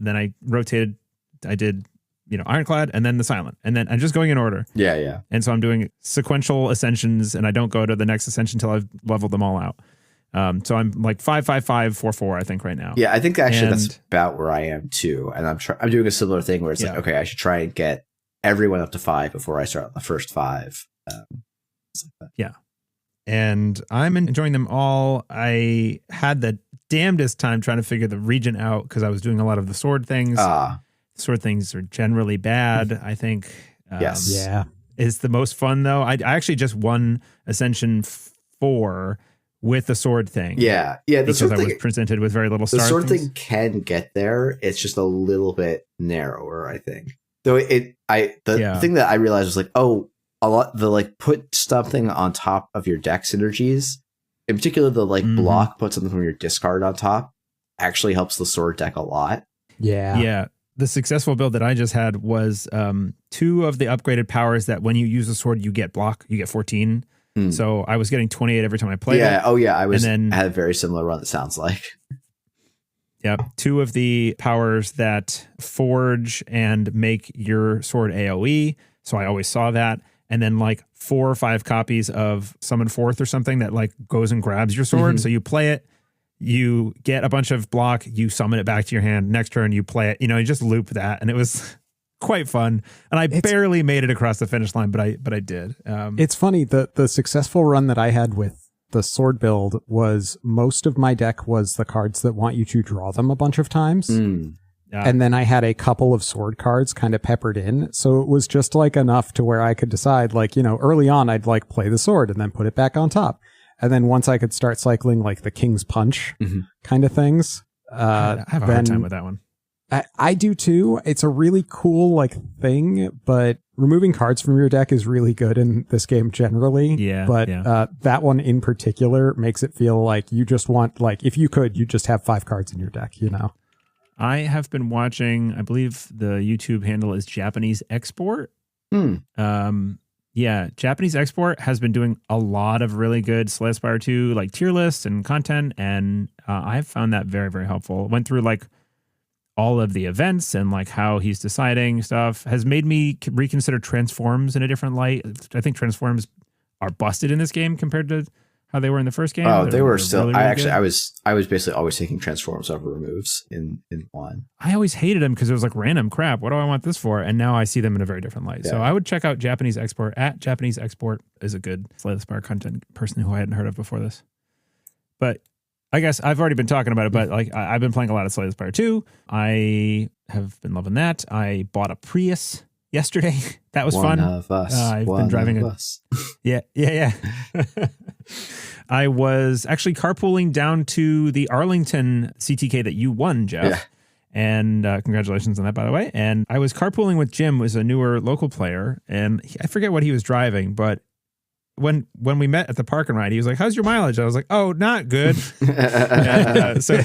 Ironclad and then the Silent. And then I'm just going in order. Yeah. And so I'm doing sequential ascensions, and I don't go to the next ascension until I've leveled them all out. So I'm like 5, 5, 5, 4, 4, I think right now. Yeah, I think actually that's about where I am too. And I'm doing a similar thing where it's like, okay, I should try and get everyone up to 5 before I start on the first 5. Yeah. And I'm enjoying them all. I had the damnedest time trying to figure the region out because I was doing a lot of the sword things. Sword things are generally bad, I think. Yes. Yeah. It's the most fun, though. I actually just won Ascension 4 with the sword thing. Yeah. Because I was presented with very little stars. The sword thing can get there. It's just a little bit narrower, I think. Though the thing that I realized was like, oh, a lot the like put something on top of your deck synergies, in particular the like block, put something from your discard on top, actually helps the sword deck a lot. Yeah. The successful build that I just had was 2 of the upgraded powers that when you use a sword you get 14. So I was getting 28 every time I played it. Oh yeah, I had a very similar run, it sounds like. Yeah, 2 of the powers that forge and make your sword AoE. So I always saw that. And then like 4 or 5 copies of Summon Forth or something that like goes and grabs your sword. So you play it, you get a bunch of block, you summon it back to your hand. Next turn you play it, you just loop that, and it was quite fun. And I barely made it across the finish line, but I did. It's funny, the successful run that I had with the sword build was most of my deck was the cards that want you to draw them a bunch of times. And then I had a couple of sword cards kind of peppered in. So it was just like enough to where I could decide, like, early on, I'd like play the sword and then put it back on top. And then once I could start cycling like the King's Punch kind of things. I have a hard time with that one. I do too. It's a really cool like thing, but removing cards from your deck is really good in this game generally. Yeah. But that one in particular makes it feel like you just want, like, if you could, you just have 5 cards in your deck, I have been watching, I believe the YouTube handle is Japanese Export. Japanese Export has been doing a lot of really good Slay the Spire 2 like tier lists and content, and I've found that very, very helpful. Went through like all of the events and like how he's deciding stuff. Has made me reconsider transforms in a different light. I think transforms are busted in this game compared to how they were in the first game. Oh, they were still. Really, really good. I was basically always taking transforms over removes in 1. I always hated them because it was like random crap. What do I want this for? And now I see them in a very different light. Yeah. So I would check out Japanese Export. At Japanese Export is a good Slay the Spire content person who I hadn't heard of before this. But I guess I've already been talking about it. But like I've been playing a lot of Slay the Spire 2. I have been loving that. I bought a Prius yesterday. That was fun. One of us. I've been driving us. Yeah. I was actually carpooling down to the Arlington CTK that you won, Jeff. Yeah. And congratulations on that, by the way. And I was carpooling with Jim, who is a newer local player, and I forget what he was driving, but when we met at the park and ride, he was like, "How's your mileage?" I was like, "Oh, not good." And, so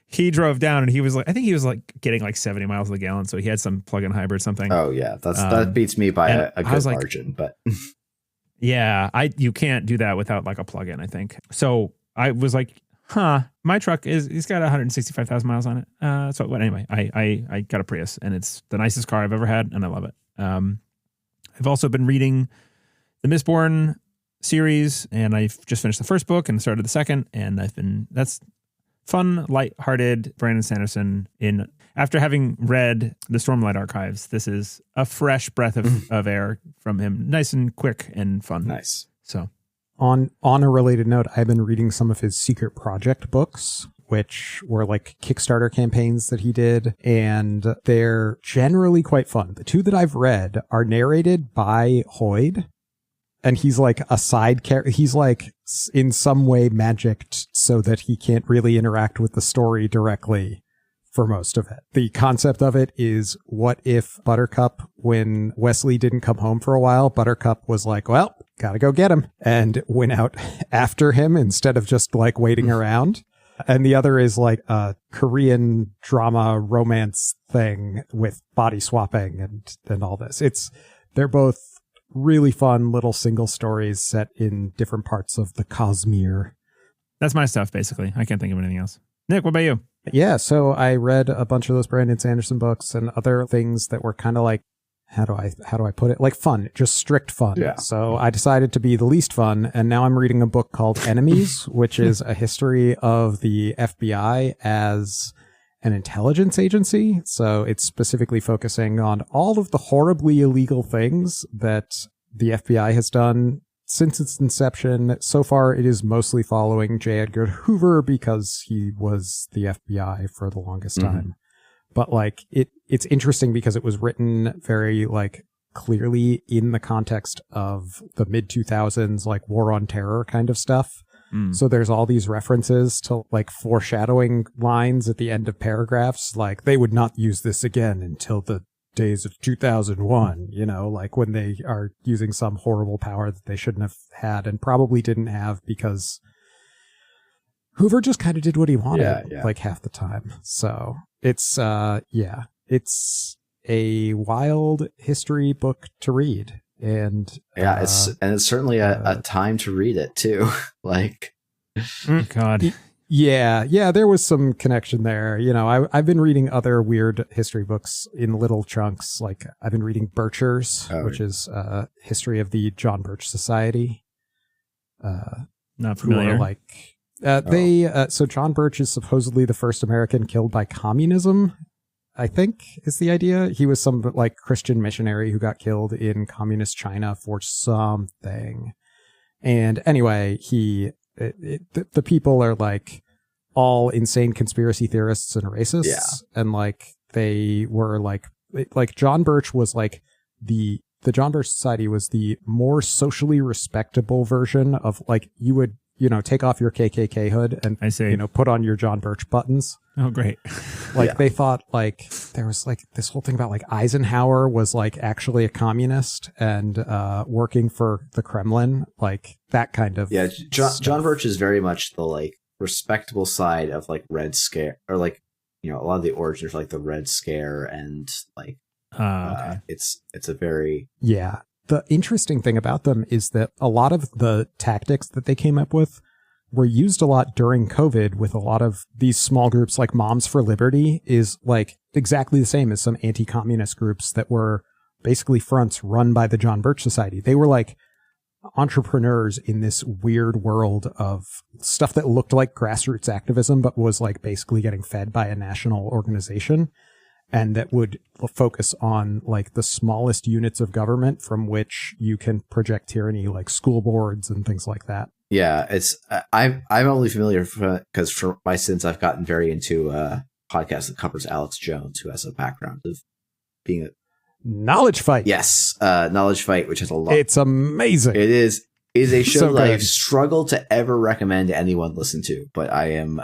he drove down and he was like, I think he was like getting like 70 miles a gallon. So he had some plug-in hybrid something. Oh yeah, that beats me by a good margin. But yeah, you can't do that without like a plug-in, I think. So I was like, my truck it's got 165,000 miles on it. So anyway, I got a Prius and it's the nicest car I've ever had and I love it. I've also been reading the Mistborn series and I've just finished the first book and started the second, and that's fun, lighthearted Brandon Sanderson. After having read the Stormlight Archives, this is a fresh breath of air from him. Nice and quick and fun. Nice. So on a related note, I've been reading some of his Secret Project books, which were like Kickstarter campaigns that he did, and they're generally quite fun. The two that I've read are narrated by Hoyd, and he's like a side character. He's like in some way magicked so that he can't really interact with the story directly for most of it. The concept of it is, what if Buttercup, when Wesley didn't come home for a while, Buttercup was like, well, gotta go get him, and went out after him instead of just like waiting around. And the other is like a Korean drama romance thing with body swapping and all this. They're both really fun little single stories set in different parts of the Cosmere. That's my stuff, basically. I can't think of anything else. Nick, what about you? Yeah, so I read a bunch of those Brandon Sanderson books and other things that were kind of like, how do I put it? Like fun, just strict fun. Yeah. So I decided to be the least fun, and now I'm reading a book called Enemies, which is a history of the FBI as an intelligence agency. So it's specifically focusing on all of the horribly illegal things that the FBI has done since its inception. So far, it is mostly following J. Edgar Hoover because he was the FBI for the longest time. But like it's interesting because it was written very like clearly in the context of the mid 2000s, like War on Terror kind of stuff. So there's all these references to like foreshadowing lines at the end of paragraphs, like they would not use this again until the days of 2001, like when they are using some horrible power that they shouldn't have had and probably didn't have because Hoover just kind of did what he wanted like half the time. So it's it's a wild history book to read. And it's certainly a time to read it too. Like, God. Yeah, there was some connection there. I've been reading other weird history books in little chunks. Like I've been reading Birchers, which is history of the John Birch Society. Not familiar. So John Birch is supposedly the first American killed by communism, I think is the idea. He was some like Christian missionary who got killed in communist China for something. And anyway, the people are like all insane conspiracy theorists and racists. Yeah. And like they were like John Birch was like the John Birch Society was the more socially respectable version of like you would, take off your KKK hood and, put on your John Birch buttons. Oh, great. They thought like there was like this whole thing about like Eisenhower was like actually a communist and working for the Kremlin, like that kind of. Yeah. John Birch is very much the like respectable side of like Red Scare, or like, a lot of the origins like the Red Scare and like, okay. It's a very. Yeah. The interesting thing about them is that a lot of the tactics that they came up with were used a lot during COVID with a lot of these small groups like Moms for Liberty is like exactly the same as some anti-communist groups that were basically fronts run by the John Birch Society. They were like entrepreneurs in this weird world of stuff that looked like grassroots activism, but was like basically getting fed by a national organization. And that would focus on like the smallest units of government from which you can project tyranny, like school boards and things like that. Yeah, it's I'm only familiar because for my sins I've gotten very into a podcast that covers Alex Jones, who has a background of being a Knowledge Fight. Yes, Knowledge Fight, which has a lot. It's amazing. It is a show So that I good. struggle to ever recommend anyone listen to, but I am.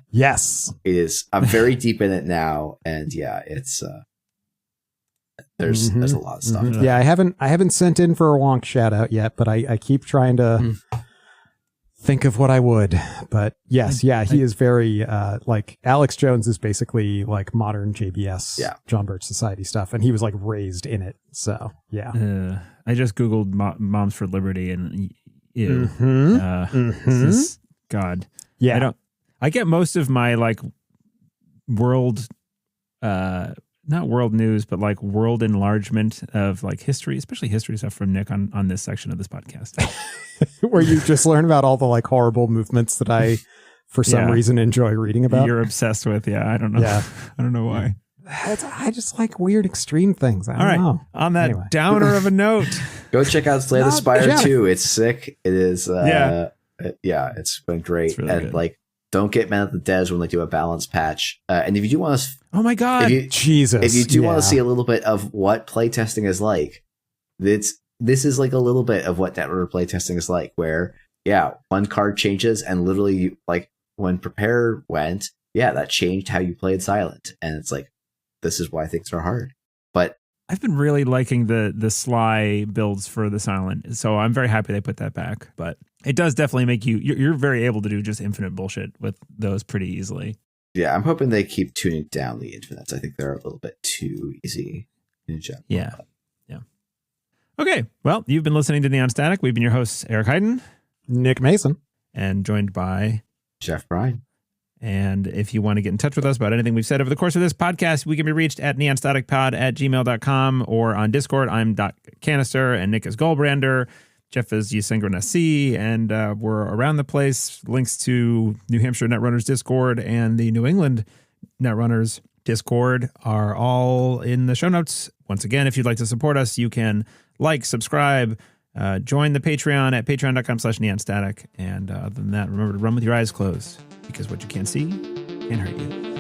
Yes, it is. I'm very deep in it now, and yeah, it's There's a lot of stuff. Yeah, I haven't sent in for a wonk shout out yet, but I keep trying to think of what I would. But yes, he is very like Alex Jones is basically like modern JBS, John Birch Society stuff, and he was like raised in it. So yeah, I just Googled Moms for Liberty and ew. This is God. Yeah, I get most of my like world, not world news, but like world enlargement of like history, especially history stuff from Nick on this section of this podcast. Where you just learn about all the like horrible movements that I, for some reason, enjoy reading about. You're obsessed with, I don't know. Yeah. I don't know why. I just like weird extreme things. I don't know. On that downer of a note, go check out Slay the Spire 2. It's sick. It is. It's been great. It's really and good. like, don't get mad at the devs when they do a balance patch. And if you do want to, oh my God, Jesus! If you do want to see a little bit of what playtesting is like, this is like a little bit of what Netrunner playtesting is like. Where one card changes, and literally like when Prepare went, that changed how you played Silent, and it's like this is why things are hard. But I've been really liking the Sly builds for the Silent, so I'm very happy they put that back. But it does definitely make you're very able to do just infinite bullshit with those pretty easily. Yeah, I'm hoping they keep tuning down the infinites. I think they're a little bit too easy in general. Yeah. Okay, well, you've been listening to Neon Static. We've been your hosts, Eric Hayden, Nick Mason, and joined by Jeff Bryan. And if you want to get in touch with us about anything we've said over the course of this podcast, we can be reached at neonstaticpod@gmail.com or on Discord. I'm .canister and Nick is Goldbrander. Jeff is YsengrinSC, and we're around the place. Links to New Hampshire Netrunners Discord and the New England Netrunners Discord are all in the show notes. Once again, if you'd like to support us, you can like, subscribe, join the Patreon at patreon.com/neonstatic. And other than that, remember to run with your eyes closed, because what you can't see can't hurt you.